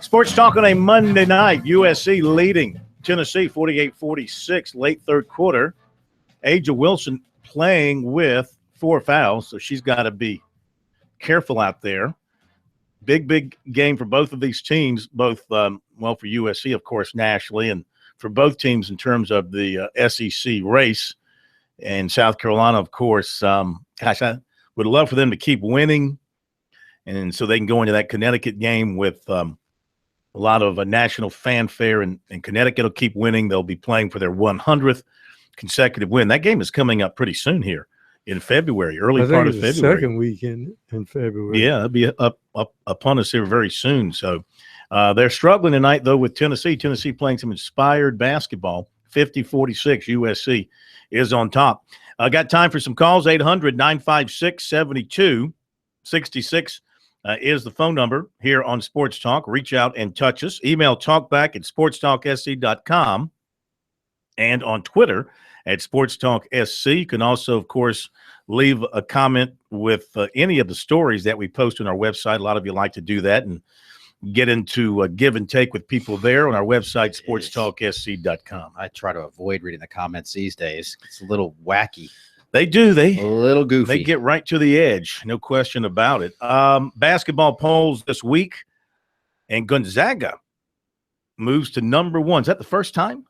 Sports Talk on a Monday night. USC leading Tennessee 48-46 late third quarter. Aja Wilson playing with 4 fouls, so she's got to be careful out there. Big game for both of these teams, both, for USC, of course, nationally, and for both teams in terms of the SEC race. And South Carolina, of course, I would love for them to keep winning, and so they can go into that Connecticut game with a lot of national fanfare, and Connecticut will keep winning. They'll be playing for their 100th consecutive win. That game is coming up pretty soon here in February, early part of February. Second weekend in February. Yeah, it'll be up upon us here very soon. So they're struggling tonight, though, with Tennessee. Tennessee playing some inspired basketball. 50-46, USC is on top. Got time for some calls. 800-956-7266. Is the phone number here on Sports Talk. Reach out and touch us. Email talkback@sportstalksc.com and on Twitter @SportsTalkSC. You can also, of course, leave a comment with any of the stories that we post on our website. A lot of you like to do that and get into a give and take with people there on our website, SportsTalkSC.com. I try to avoid reading the comments these days. It's a little wacky. They do. A little goofy. They get right to the edge. No question about it. Basketball polls this week, and Gonzaga moves to number 1. Is that the first time?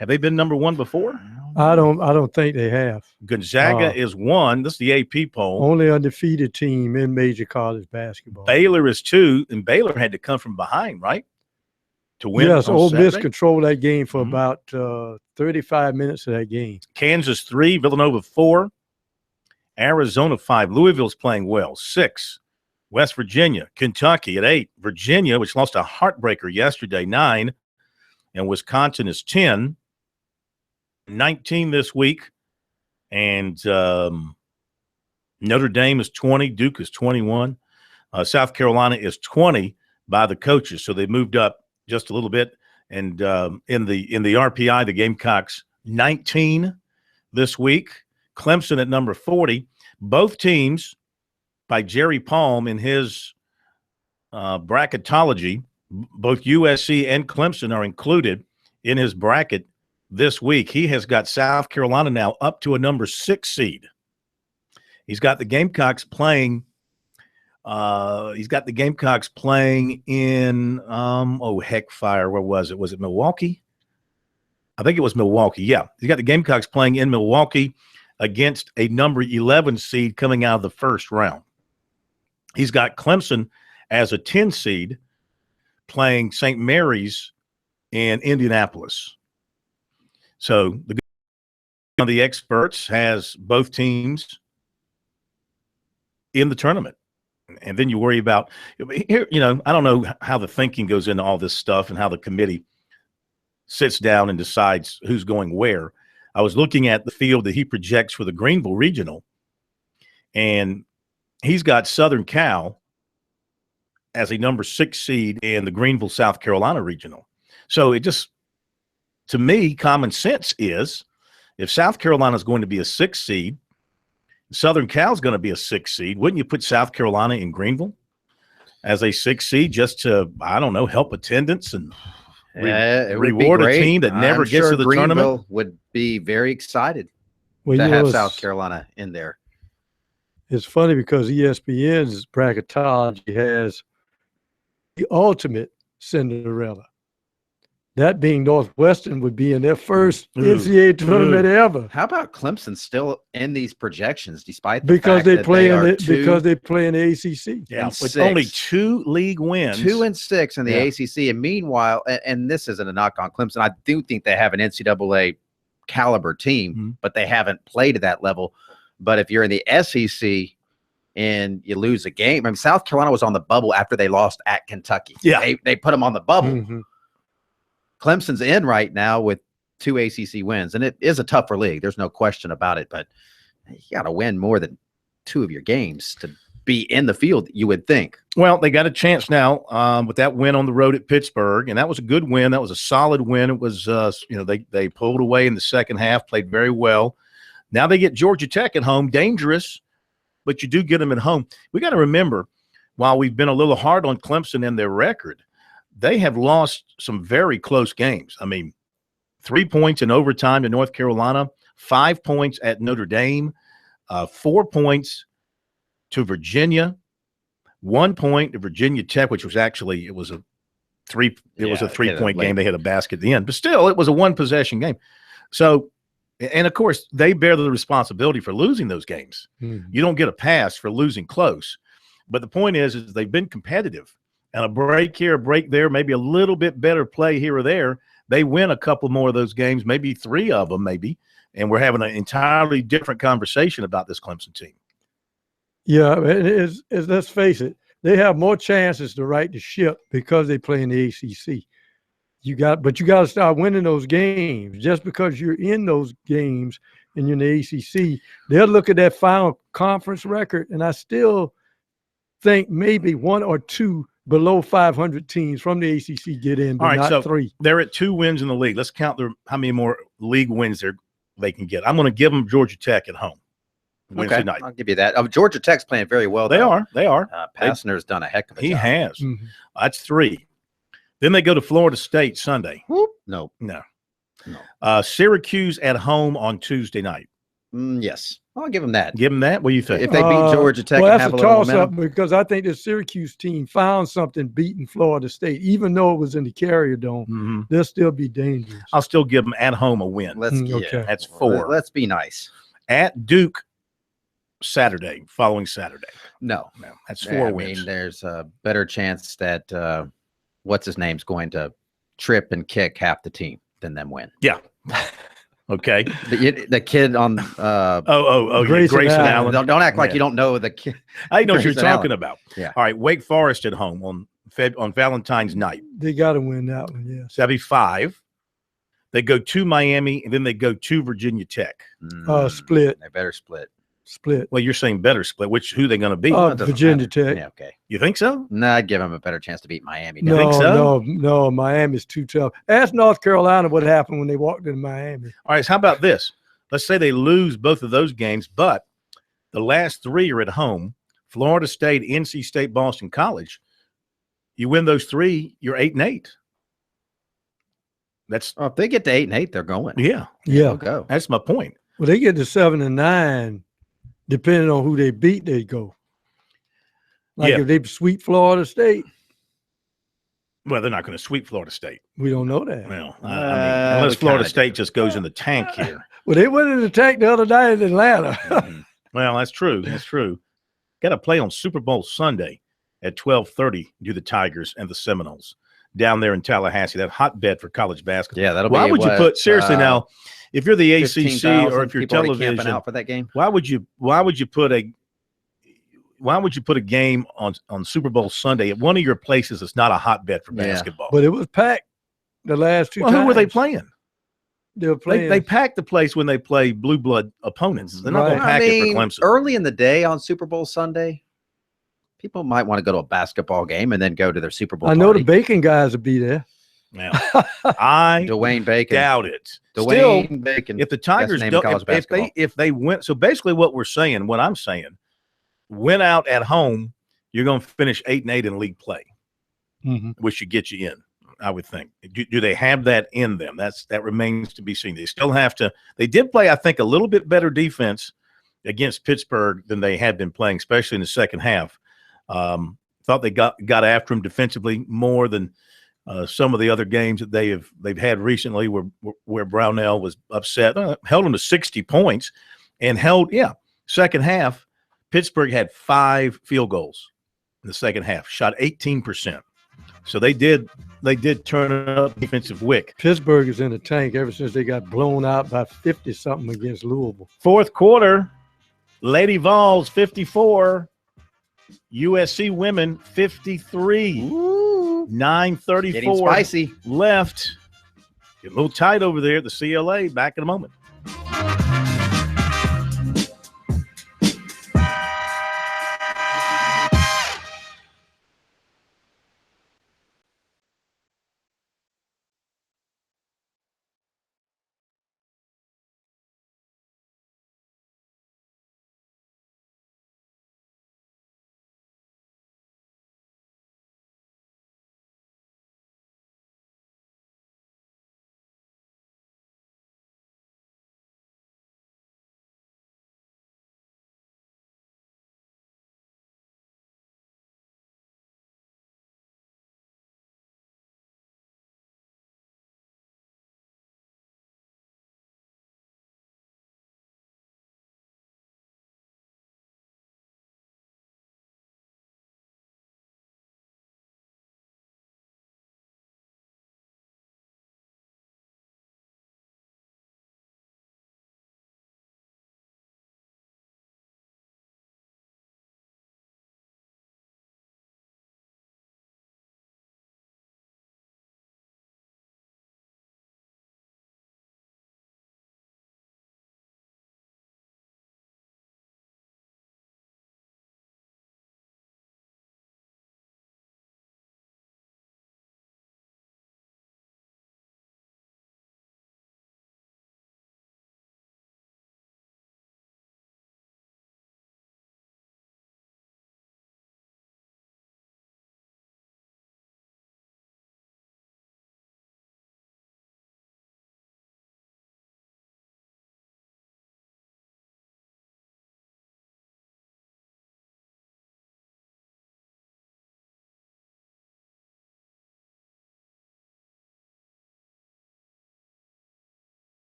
Have they been number 1 before? I don't think they have. Gonzaga is 1. This is the AP poll. Only undefeated team in major college basketball. Baylor is 2, and Baylor had to come from behind, right? To win. Yes, on Ole Miss Saturday. controlled that game for about 35 minutes of that game. Kansas 3, Villanova 4, Arizona 5. Louisville's playing well, 6. West Virginia, Kentucky at 8. Virginia, which lost a heartbreaker yesterday, 9. And Wisconsin is 10. 19 this week. And Notre Dame is 20. Duke is 21. South Carolina is 20 by the coaches. So they moved up just a little bit. And in the RPI, the Gamecocks 19 this week. Clemson at number 40. Both teams, by Jerry Palm in his bracketology, both USC and Clemson are included in his bracket this week. He has got South Carolina now up to a number 6 seed. He's got the Gamecocks playing. He's got the Gamecocks playing in Heckfire. Where was it? Was it Milwaukee? I think it was Milwaukee. Yeah, he's got the Gamecocks playing in Milwaukee against a number 11 seed coming out of the first round. He's got Clemson as a 10 seed playing St. Mary's in Indianapolis. So the experts has both teams in the tournament. And then you worry about here, I don't know how the thinking goes into all this stuff and how the committee sits down and decides who's going where. I was looking at the field that he projects for the Greenville Regional, and he's got Southern Cal as a number 6 seed in the Greenville, South Carolina Regional. So it just, to me, common sense is if South Carolina is going to be a 6 seed, Southern Cal is going to be a 6 seed. Wouldn't you put South Carolina in Greenville as a 6 seed just to, I don't know, help attendance and reward a team that never gets to the Greenville tournament? Would be very excited Well, to you have know, South Carolina in there. It's funny because ESPN's bracketology has the ultimate Cinderella. That being Northwestern would be in their first NCAA tournament ever. How about Clemson still in these projections, despite the Because fact they that play are because they play in the ACC. Yeah, and with 6. only 2 league wins. 2 and 6 in the Yeah. ACC, and meanwhile, and this isn't a knock on Clemson. I do think they have an NCAA caliber team, but they haven't played at that level. But if you're in the SEC and you lose a game, I mean, South Carolina was on the bubble after they lost at Kentucky. Yeah. They put them on the bubble. Mhm. Clemson's in right now with 2 ACC wins, and it is a tougher league. There's no question about it, but you got to win more than 2 of your games to be in the field, you would think. Well, they got a chance now with that win on the road at Pittsburgh, and that was a good win. That was a solid win. It was, they pulled away in the second half, played very well. Now they get Georgia Tech at home, dangerous, but you do get them at home. We got to remember, while we've been a little hard on Clemson and their record, they have lost some very close games. I mean, 3 points in overtime to North Carolina, 5 points at Notre Dame, 4 points to Virginia, 1 point to Virginia Tech, which was actually it was a 3-point game. They hit a basket at the end, but still it was a 1-possession game. So, and of course they bear the responsibility for losing those games. You don't get a pass for losing close. But the point is they've been competitive, and a break here, a break there, maybe a little bit better play here or there. They win a couple more of those games, maybe 3 of them, maybe, and we're having an entirely different conversation about this Clemson team. Yeah, let's face it, they have more chances to right the ship because they play in the ACC. But you got to start winning those games. Just because you're in those games and you're in the ACC, they'll look at that final conference record, and I still think maybe 1 or 2 below 500 teams from the ACC get in, but all right, not so 3. They're at 2 wins in the league. Let's count how many more league wins they can get. I'm going to give them Georgia Tech at home Wednesday night. I'll give you that. Georgia Tech's playing very well. They are. Pastner's done a heck of a job. He has. That's 3. Then they go to Florida State Sunday. No. Syracuse at home on Tuesday night. Yes. I'll give them that. Give them that. What do you think? If they beat Georgia Tech well, and that's have a a little toss-up momentum. because I think the Syracuse team found something beating Florida State. Even though it was in the Carrier Dome, they'll still be dangerous. I'll still give them at home a win. Okay. That's 4. Let's be nice. At Duke following Saturday. No, that's 4 wins. I mean, there's a better chance that what's his name's going to trip and kick half the team than them win. Yeah. Okay. The kid on Grayson Allen. Don't act like you don't know the kid. I know what you're Grayson talking Allen. about. Yeah. All right. Wake Forest at home on Valentine's night. They got to win that one, yes. That'd be 5. They go to Miami, and then they go to Virginia Tech. Split. They better split. Well, you're saying better split. Who they going to beat? Virginia Tech. Yeah, okay. You think so? No, I'd give them a better chance to beat Miami. You think so? No. Miami's too tough. Ask North Carolina what happened when they walked into Miami. All right. So how about this? Let's say they lose both of those games, but the last 3 are at home. Florida State, NC State, Boston College. You win those 3, you're 8-8. That's if they get to 8-8, they're going. Yeah. They'll go. That's my point. Well, they get to 7-9. Depending on who they beat, they go. If they sweep Florida State. Well, they're not going to sweep Florida State. We don't know that. Well, I mean, unless Florida State just goes in the tank here. Well, they went in the tank the other night in Atlanta. Well, that's true. That's true. Got to play on Super Bowl Sunday at 12:30. Do the Tigers and the Seminoles down there in Tallahassee, that hotbed for college basketball. Yeah, that'll Why be would you put seriously now? If you're the ACC 15,000 or if you're people already television, camping out for that game. why would you put a game on Super Bowl Sunday at one of your places that's not a hotbed for basketball? But it was packed the last 2 Well, times. who were they playing? They were playing. They pack the place when they play blue blood opponents. They're not going to pack it for Clemson. Early in the day on Super Bowl Sunday, people might want to go to a basketball game and then go to their Super Bowl I know party. the Bacon guys will be there. Now, I Dwayne Bacon. doubt it. Dwayne Still, Bacon. if the Tigers name in college if basketball. they win, so basically what I'm saying, win out at home, you're going to finish 8-8 in league play, which should get you in. I would think. Do they have that in them? That remains to be seen. They still have to. They did play, I think, a little bit better defense against Pittsburgh than they had been playing, especially in the second half. Thought they got after them defensively more than some of the other games that they've had recently, where Brownell was upset. Held them to 60 points, and second half. Pittsburgh had 5 field goals in the second half, shot 18%. So they did turn up defensive wick. Pittsburgh is in the tank ever since they got blown out by 50-something against Louisville. Fourth quarter, Lady Vols 54, USC women 53. 9:34 Getting spicy. left. Get a little tight over there at the CLA. Back in a moment.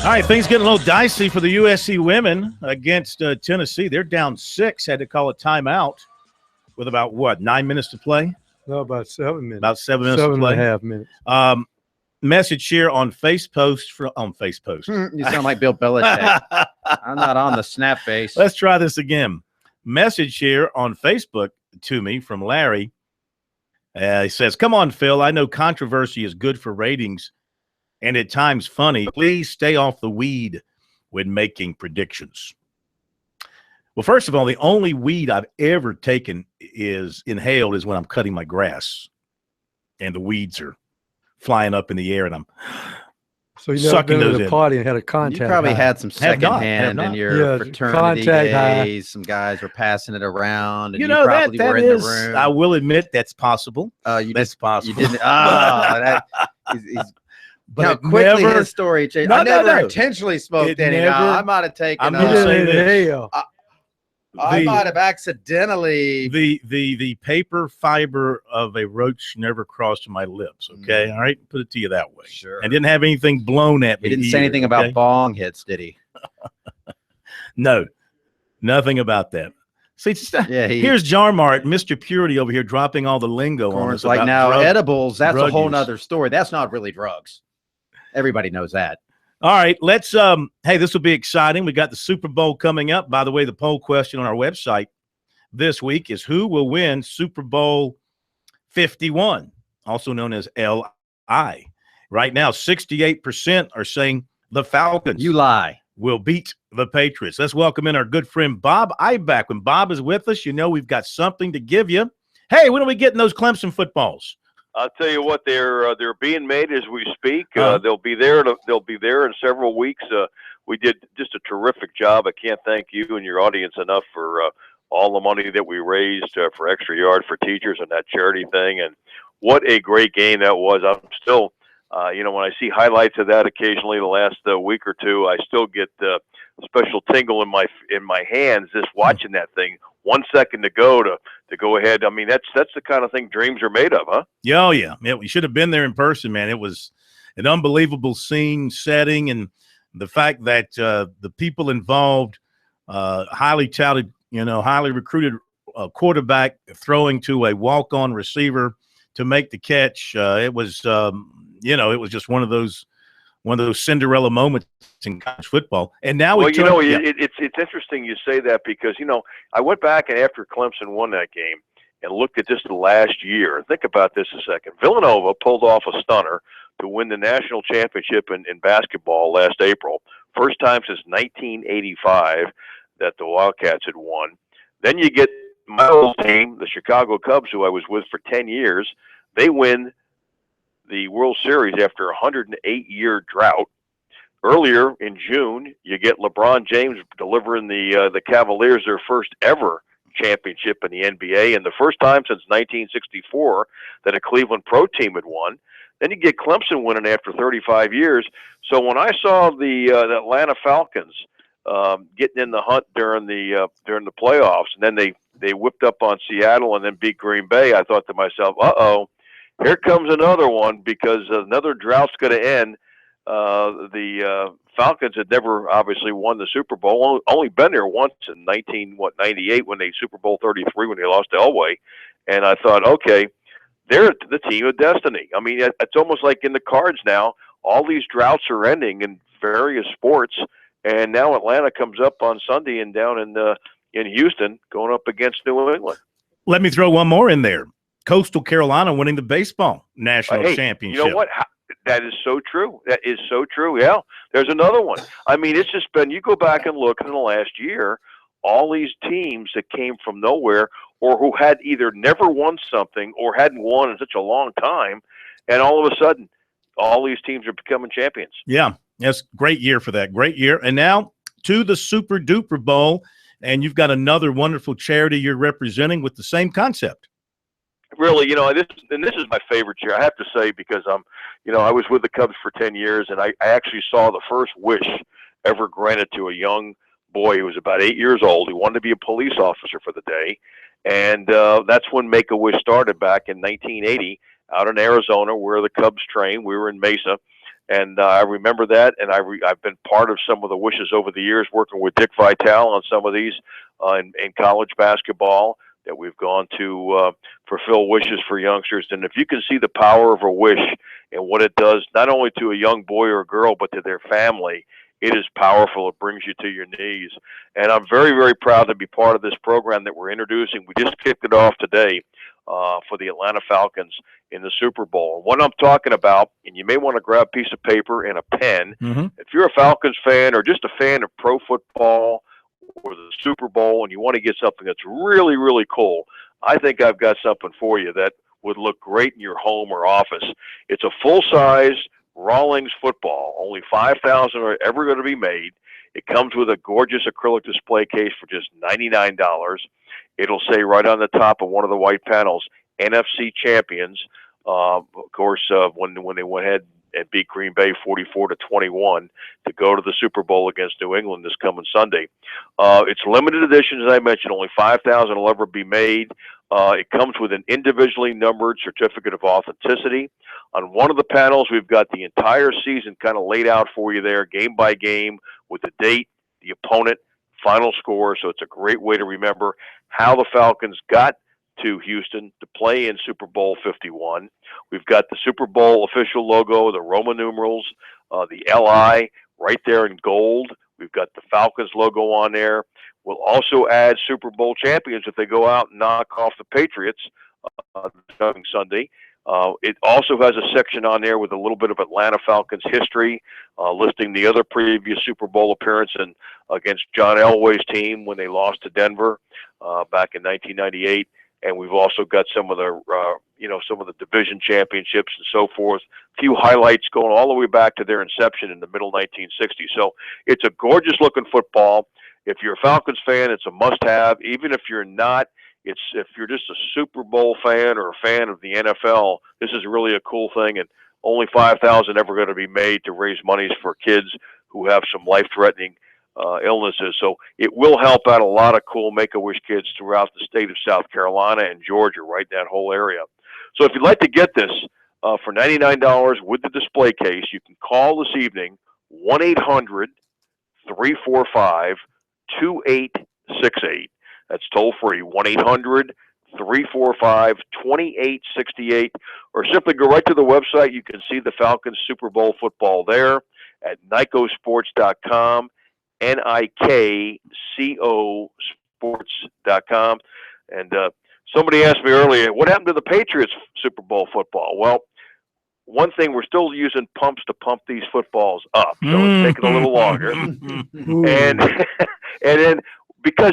All right, things getting a little dicey for the USC women against Tennessee. They're down 6, had to call a timeout with about, 9 minutes to play? No, about 7 minutes. About 7 minutes to play. 7.5 minutes. Message here on Facebook. You sound like Bill Belichick. I'm not on the snap face. Let's try this again. Message here on Facebook to me from Larry. He says, come on, Phil. I know controversy is good for ratings and at times funny. Please stay off the weed when making predictions. Well, first of all, the only weed I've ever taken inhaled is when I'm cutting my grass and the weeds are flying up in the air and I'm So you never sucking been those at a in. party and had a contact. You probably high. had some secondhand not. in your Yeah, fraternity contact high. days. Some guys were passing it around, and You you, know, probably that were in is, the room. I will admit that's possible. That's possible. You didn't. Oh, he's But how it quickly never- his story changed. No, I no, never no. intentionally smoked It any. never- I might have taken. I'm He gonna didn't say this. inhale. I might have accidentally. The paper fiber of a roach never crossed my lips. Okay, all right, put it to you that way. Sure. And didn't have anything blown at me. He didn't say either, anything okay? about bong hits, did he? No, nothing about that. See, Yeah, here's Jarmart, Mr. Purity over here, dropping all the lingo on us. Corn's like about now drug- edibles. That's a drug whole use. nother story. That's not really drugs. Everybody knows that. All right, let's hey, this will be exciting. We got the Super Bowl coming up. By the way, the poll question on our website this week is who will win Super Bowl 51, also known as LI. Right now, 68% are saying the Falcons You lie. will beat the Patriots. Let's welcome in our good friend Bob Iback. When Bob is with us, you know we've got something to give you. Hey, when are we getting those Clemson footballs? I'll tell you what, they're being made as we speak. Uh-huh. They'll be there in several weeks. We did just a terrific job. I can't thank you and your audience enough for all the money that we raised for Extra Yard for Teachers and that charity thing. And what a great game that was. I'm still, when I see highlights of that occasionally the last week or two, I still get a special tingle in my hands just watching that thing. 1 second to go to go ahead. I mean, that's the kind of thing dreams are made of, huh? Yeah, oh yeah. We should have been there in person, man. It was an unbelievable scene, setting, and the fact that the people involved, highly touted, highly recruited quarterback throwing to a walk-on receiver to make the catch. It was just one of those Cinderella moments in college football. And now it's interesting you say that because I went back and after Clemson won that game and looked at just the last year. Think about this a second. Villanova pulled off a stunner to win the national championship in basketball last April. First time since 1985 that the Wildcats had won. Then you get my old team, the Chicago Cubs, who I was with for 10 years. They win the World Series after a 108-year drought. Earlier in June, you get LeBron James delivering the Cavaliers their first ever championship in the NBA, and the first time since 1964 that a Cleveland pro team had won. Then you get Clemson winning after 35 years. So when I saw the Atlanta Falcons getting in the hunt during the playoffs, and then they whipped up on Seattle and then beat Green Bay, I thought to myself, uh-oh. Here comes another one because another drought's going to end. The Falcons had never obviously won the Super Bowl. Only been there once in 98 when they Super Bowl 33 when they lost to Elway. And I thought, okay, they're the team of destiny. I mean, it's almost like in the cards now. All these droughts are ending in various sports, and now Atlanta comes up on Sunday and down in Houston going up against New England. Let me throw one more in there. Coastal Carolina winning the baseball national championship. You know what? That is so true. That is so true. Yeah. There's another one. I mean, it's just been, you go back and look in the last year, all these teams that came from nowhere or who had either never won something or hadn't won in such a long time, and all of a sudden, all these teams are becoming champions. Yeah. That's a great year for that. Great year. And now to the Super Duper Bowl, and you've got another wonderful charity you're representing with the same concept. Really, this is my favorite year, I have to say, because I was with the Cubs for 10 years, and I actually saw the first wish ever granted to a young boy who was about 8 years old. He wanted to be a police officer for the day, and that's when Make-A-Wish started back in 1980 out in Arizona, where the Cubs trained. We were in Mesa, And I remember that, and I've been part of some of the wishes over the years, working with Dick Vitale on some of these in college basketball that we've gone to fulfill wishes for youngsters. And if you can see the power of a wish and what it does, not only to a young boy or girl, but to their family, it is powerful. It brings you to your knees. And I'm very, very proud to be part of this program that we're introducing. We just kicked it off today for the Atlanta Falcons in the Super Bowl. What I'm talking about, and you may want to grab a piece of paper and a pen, if you're a Falcons fan or just a fan of pro football or the Super Bowl and you want to get something that's really, really cool, I think I've got something for you that would look great in your home or office. It's a full-size Rawlings football. Only 5,000 are ever going to be made. It comes with a gorgeous acrylic display case for just $99. It'll say right on the top of one of the white panels, NFC champions. Of course, when they went ahead and beat Green Bay 44-21 to go to the Super Bowl against New England this coming Sunday. It's limited edition, as I mentioned. Only 5,000 will ever be made. It comes with an individually numbered certificate of authenticity. On one of the panels, we've got the entire season kind of laid out for you there, game by game, with the date, the opponent, final score. So it's a great way to remember how the Falcons got to Houston to play in Super Bowl 51. We've got the Super Bowl official logo, the Roman numerals, the LI right there in gold. We've got the Falcons logo on there. We'll also add Super Bowl champions if they go out and knock off the Patriots coming Sunday. It also has a section on there with a little bit of Atlanta Falcons history, listing the other previous Super Bowl appearance against John Elway's team when they lost to Denver back in 1998. And we've also got some of the, some of the division championships and so forth. A few highlights going all the way back to their inception in the middle 1960s. So it's a gorgeous looking football. If you're a Falcons fan, it's a must-have. Even if you're not, if you're just a Super Bowl fan or a fan of the NFL, this is really a cool thing. And only 5,000 ever going to be made to raise monies for kids who have some life-threatening illnesses. So it will help out a lot of cool Make-A-Wish kids throughout the state of South Carolina and Georgia, right, that whole area. So if you'd like to get this for $99 with the display case, you can call this evening, 1-800-345-2868. That's toll free, 1-800-345-2868, or simply go right to the website. You can see the Falcons Super Bowl football there at NICOsports.com, NIKCO sports.com. And somebody asked me earlier, what happened to the Patriots Super Bowl football? Well, one thing, we're still using pumps to pump these footballs up, so it's taking a little longer. and then, because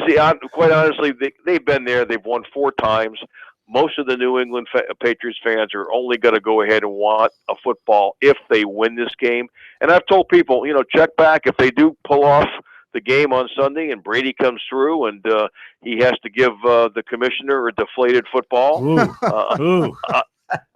quite honestly, they've been there, they've won 4 times. Most of the New England Patriots fans are only going to go ahead and want a football if they win this game. And I've told people, check back if they do pull off the game on Sunday and Brady comes through and he has to give the commissioner a deflated football.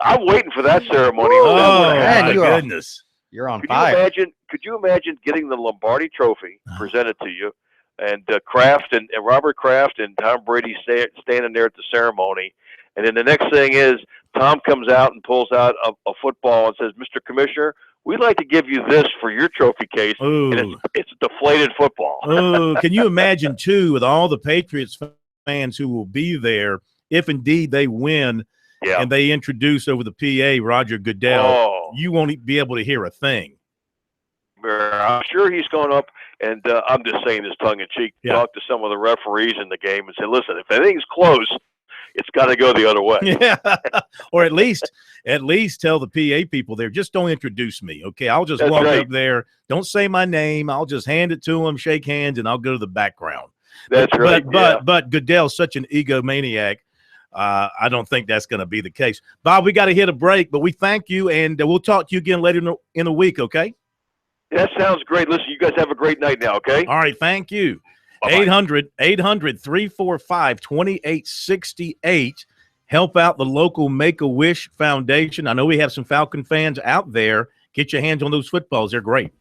I'm waiting for that ceremony. Man, goodness. You're on fire. Could you imagine getting the Lombardi Trophy presented to you, and Kraft and Robert Kraft and Tom Brady standing there at the ceremony, and then the next thing is Tom comes out and pulls out a football and says, "Mr. Commissioner, we'd like to give you this for your trophy case," and it's a deflated football. Can you imagine, too, with all the Patriots fans who will be there, if indeed they win and they introduce over the PA Roger Goodell, you won't be able to hear a thing. I'm sure he's going up, and I'm just saying this tongue-in-cheek, talk to some of the referees in the game and say, listen, if anything's close, it's got to go the other way. Yeah, or at least tell the PA people there, just don't introduce me, okay? I'll just walk up there. Don't say my name. I'll just hand it to them, shake hands, and I'll go to the background. That's right. But Goodell's such an egomaniac. I don't think that's going to be the case. Bob, we got to hit a break, but we thank you, and we'll talk to you again later in a week, okay? That sounds great. Listen, you guys have a great night now, okay? All right, thank you. 800-345-2868. Help out the local Make-A-Wish Foundation. I know we have some Falcon fans out there. Get your hands on those footballs. They're great.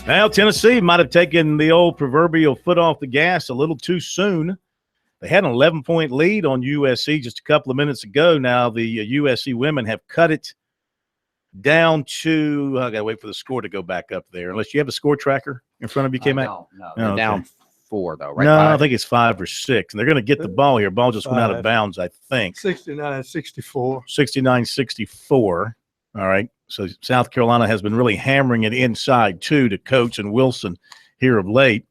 Well, Tennessee might have taken the old proverbial foot off the gas a little too soon. They had an 11-point lead on USC just a couple of minutes ago. Now the USC women have cut it down to I got to wait for the score to go back up there. Unless you have a score tracker in front of you, K-Mac? No, Oh, they're okay. down 4 though, right? No, I 5? think it's 5 or 6. And they're going to get the ball here. Ball just went out of 5. bounds, I think. 69-64. 69-64. All right. So South Carolina has been really hammering it inside, too, to Coach and Wilson here of late.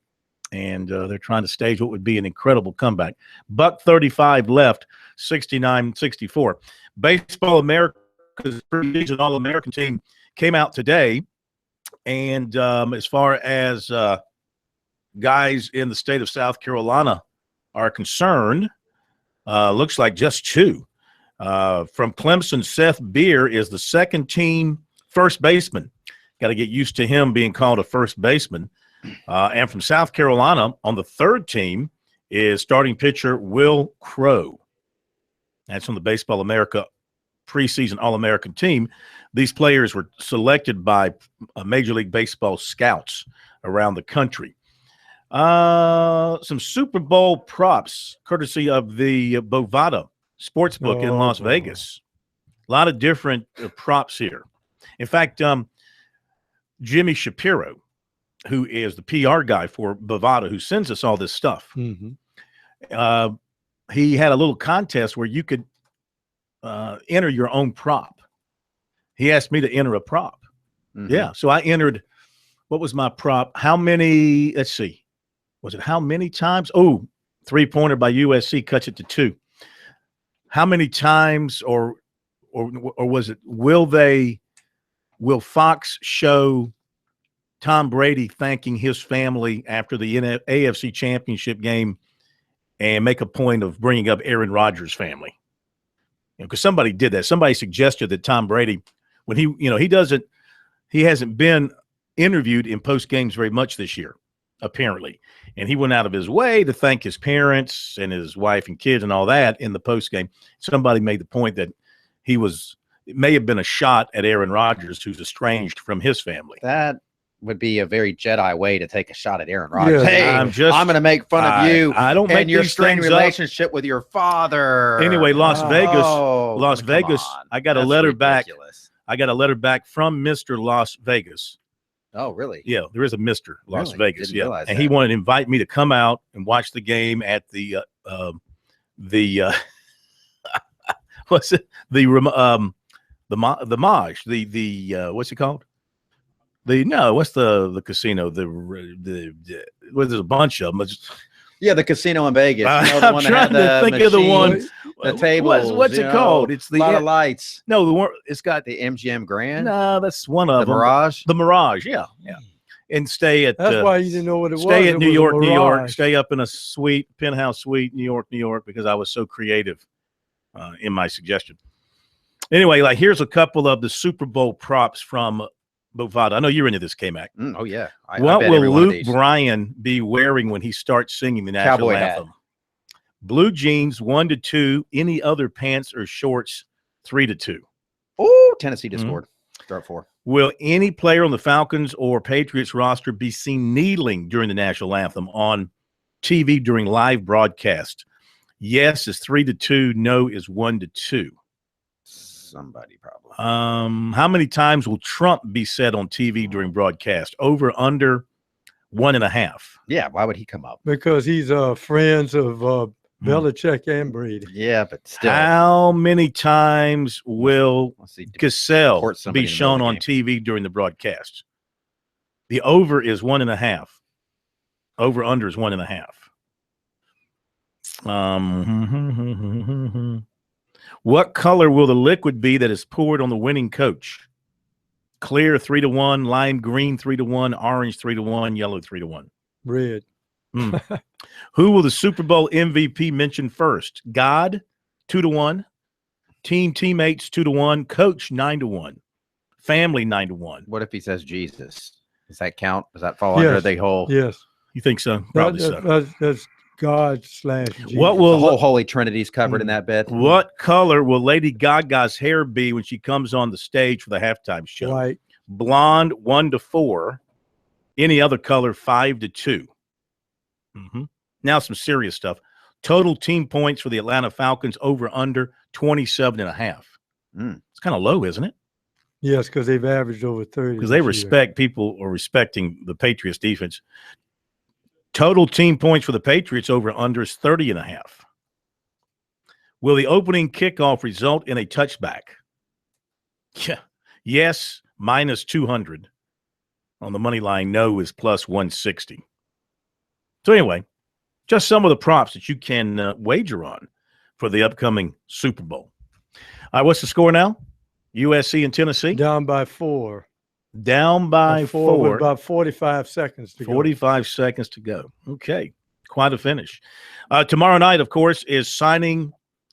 And they're trying to stage what would be an incredible comeback. Buck 35 left, 69-64. Baseball America's preseason All-American team came out today. And as far as guys in the state of South Carolina are concerned, looks like just 2. From Clemson, Seth Beer is the second team first baseman. Got to get used to him being called a first baseman. And from South Carolina on the third team is starting pitcher Will Crow. That's from the Baseball America preseason All-American team. These players were selected by Major League Baseball scouts around the country. Some Super Bowl props courtesy of the Bovada Sportsbook in Las Vegas. A lot of different props here. In fact, Jimmy Shapiro, who is the PR guy for Bovada, who sends us all this stuff, Mm-hmm. he had a little contest where you could enter your own prop. He asked me to enter a prop. Mm-hmm. Yeah. So I entered, what was my prop? How many, let's see, was it how many times? Oh, 3-pointer by USC cuts it to 2. How many times or was it, will Fox show Tom Brady thanking his family after the AFC Championship game and make a point of bringing up Aaron Rodgers' family? Because somebody did that. Somebody suggested that Tom Brady, when he hasn't been interviewed in post games very much this year, apparently. And he went out of his way to thank his parents and his wife and kids and all that in the post game. Somebody made the point that it may have been a shot at Aaron Rodgers, who's estranged from his family. That would be a very Jedi way to take a shot at Aaron Rodgers. Yeah. Hey, I'm going to make fun of you. I don't make and your these strained things up. relationship with your father. Anyway, Las Vegas, come I got a That's letter back. ridiculous. I got a letter back from Mr. Las Vegas. Oh, really? Yeah, there is a Mr. Las Really? Vegas. Didn't Yeah, realize and that. he wanted to invite me to come out and watch the game at the what's it? The Maj. What's it called? What's the casino? Well, there's a bunch of them. Yeah, the casino in Vegas. You know, the I'm one trying that had to the think of the one. machines, the tables. What's you it know, called? It's a lot of lights. No, it's got The MGM Grand. no. That's one of The them. Mirage. The Mirage. Yeah. And stay at. That's why you didn't know what it was. Stay at It New was a York, New York. mirage. Stay up in a penthouse suite, New York, because I was so creative in my suggestion. Anyway, here's a couple of the Super Bowl props from Bovada. I know you're into this, K-Mac. Oh yeah. I What bet will every one of Luke these. Bryan be wearing when he starts singing the national Cowboy hat. anthem? Blue jeans 1 to 2. Any other pants or shorts 3 to 2. Oh, Tennessee just Mhm. scored. Start 4. Will any player on the Falcons or Patriots roster be seen kneeling during the national anthem on TV during live broadcast? Yes is 3 to 2. No is 1 to 2. Somebody probably. How many times will Trump be said on TV during broadcast? Over, under 1.5. Yeah. Why would he come up? Because he's friends of Belichick and Brady. Yeah, but still. How many times will Let's see. Cassell Support somebody be in the middle shown of on the TV during the broadcast? The over is 1.5. Over under is 1.5. What color will the liquid be that is poured on the winning coach? Clear 3 to 1, lime green 3 to 1, orange 3 to 1, yellow 3 to 1. Red. Who will the Super Bowl MVP mention first? God 2 to 1, teammates 2 to 1, coach 9 to 1, family 9 to 1. What if he says Jesus? Does that count? Does that fall under Yes. the whole Yes. You think so? Probably so. That's God / Jesus. What the will whole Holy Trinity's covered in that bed? What color will Lady Gaga's hair be when she comes on the stage for the halftime show? White. Blonde 1 to 4, Any other color, 5-2. Now some serious stuff. Total team points for the Atlanta Falcons over under 27.5. It's kind of low, isn't it? Yes, because they've averaged over 30. Because they respect people are respecting the Patriots defense. Total team points for the Patriots over under is 30.5. Will the opening kickoff result in a touchback? Yeah. Yes, minus 200. On the money line, no is plus 160. So anyway, just some of the props that you can wager on for the upcoming Super Bowl. All right, what's the score now? USC and Tennessee? Down by 4. Down by 4. With about 45 seconds to go. 45 seconds to go. Okay, quite a finish. Tomorrow night, of course, is signing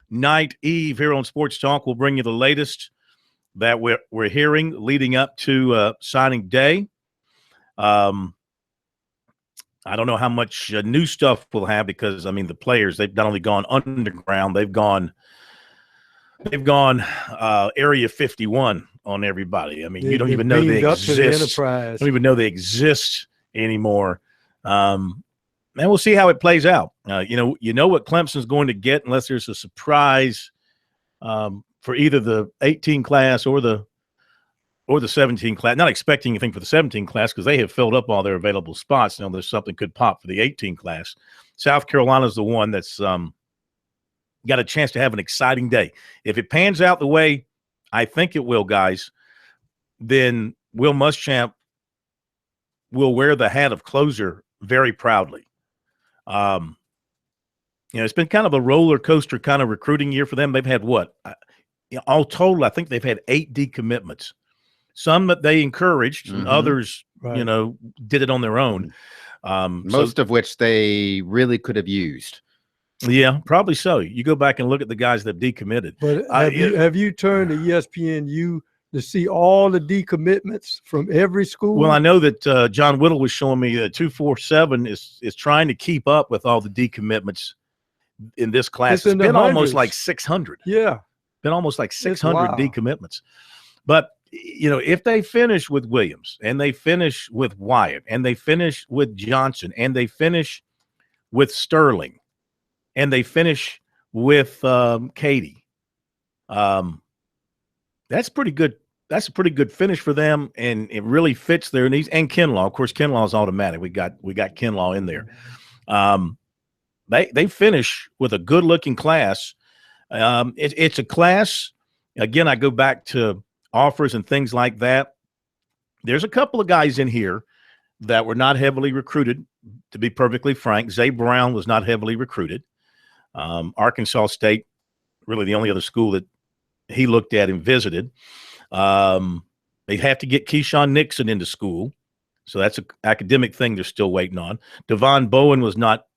night eve here on Sports Talk. We'll bring you the latest that we're hearing leading up to signing day. I don't know how much new stuff we'll have because, I mean, the players, they've not only gone underground, they've gone Area 51 on everybody. I mean, you don't even know they exist. Don't even know they exist anymore. And we'll see how it plays out. You know what Clemson's going to get unless there's a surprise for either the 18 class or the 17 class. Not expecting anything for the 17 class because they have filled up all their available spots. Now there's something could pop for the 18 class. South Carolina's the one that's got a chance to have an exciting day. If it pans out the way I think it will, guys, then Will Muschamp will wear the hat of closer very proudly. It's been kind of a roller coaster kind of recruiting year for them. They've had what? All total, I think they've had 8 decommitments. Some that they encouraged, and others, did it on their own. Most of which they really could have used. Yeah, probably so. You go back and look at the guys that decommitted. But have you turned to ESPNU to see all the decommitments from every school? Well, I know that John Whittle was showing me that 247 is trying to keep up with all the decommitments in this class. It's been almost like 600. Yeah. Been almost like 600 decommitments. But, if they finish with Williams and they finish with Wyatt and they finish with Johnson and they finish with Sterling and they finish with Katie, that's pretty good. That's a pretty good finish for them, and it really fits their needs. And Kinlaw, of course, Kinlaw is automatic. We got Kinlaw in there. They finish with a good-looking class. It's a class. Again, I go back to offers and things like that. There's a couple of guys in here that were not heavily recruited, to be perfectly frank. Zay Brown was not heavily recruited. Arkansas State, really the only other school that he looked at and visited. They have to get Keyshawn Nixon into school. So that's an academic thing they're still waiting on. Devon Bowen was not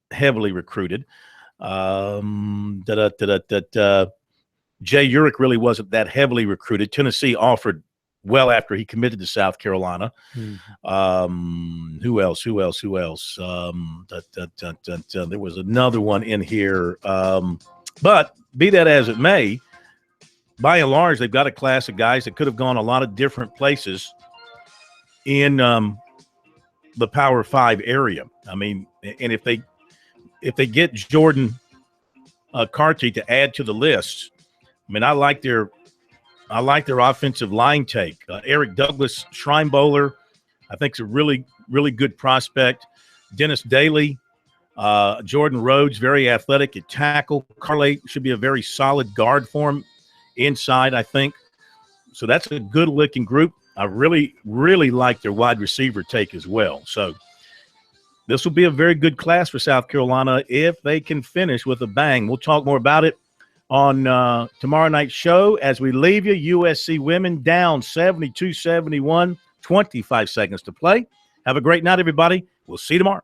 heavily recruited. Jay Urich really wasn't that heavily recruited. Tennessee offered well after he committed to South Carolina. Who else? There was another one in here. But be that as it may, by and large, they've got a class of guys that could have gone a lot of different places in the Power 5 area. I mean, and if they get Jordan Carty to add to the list, I mean, I like their offensive line take. Eric Douglas, Shrine Bowler, I think is a really, really good prospect. Dennis Daly, Jordan Rhodes, very athletic at tackle. Carlate should be a very solid guard for him inside, I think. So that's a good-looking group. I really, really like their wide receiver take as well. So this will be a very good class for South Carolina if they can finish with a bang. We'll talk more about it on tomorrow night's show as we leave you. USC women down 72-71, 25 seconds to play. Have a great night, everybody. We'll see you tomorrow.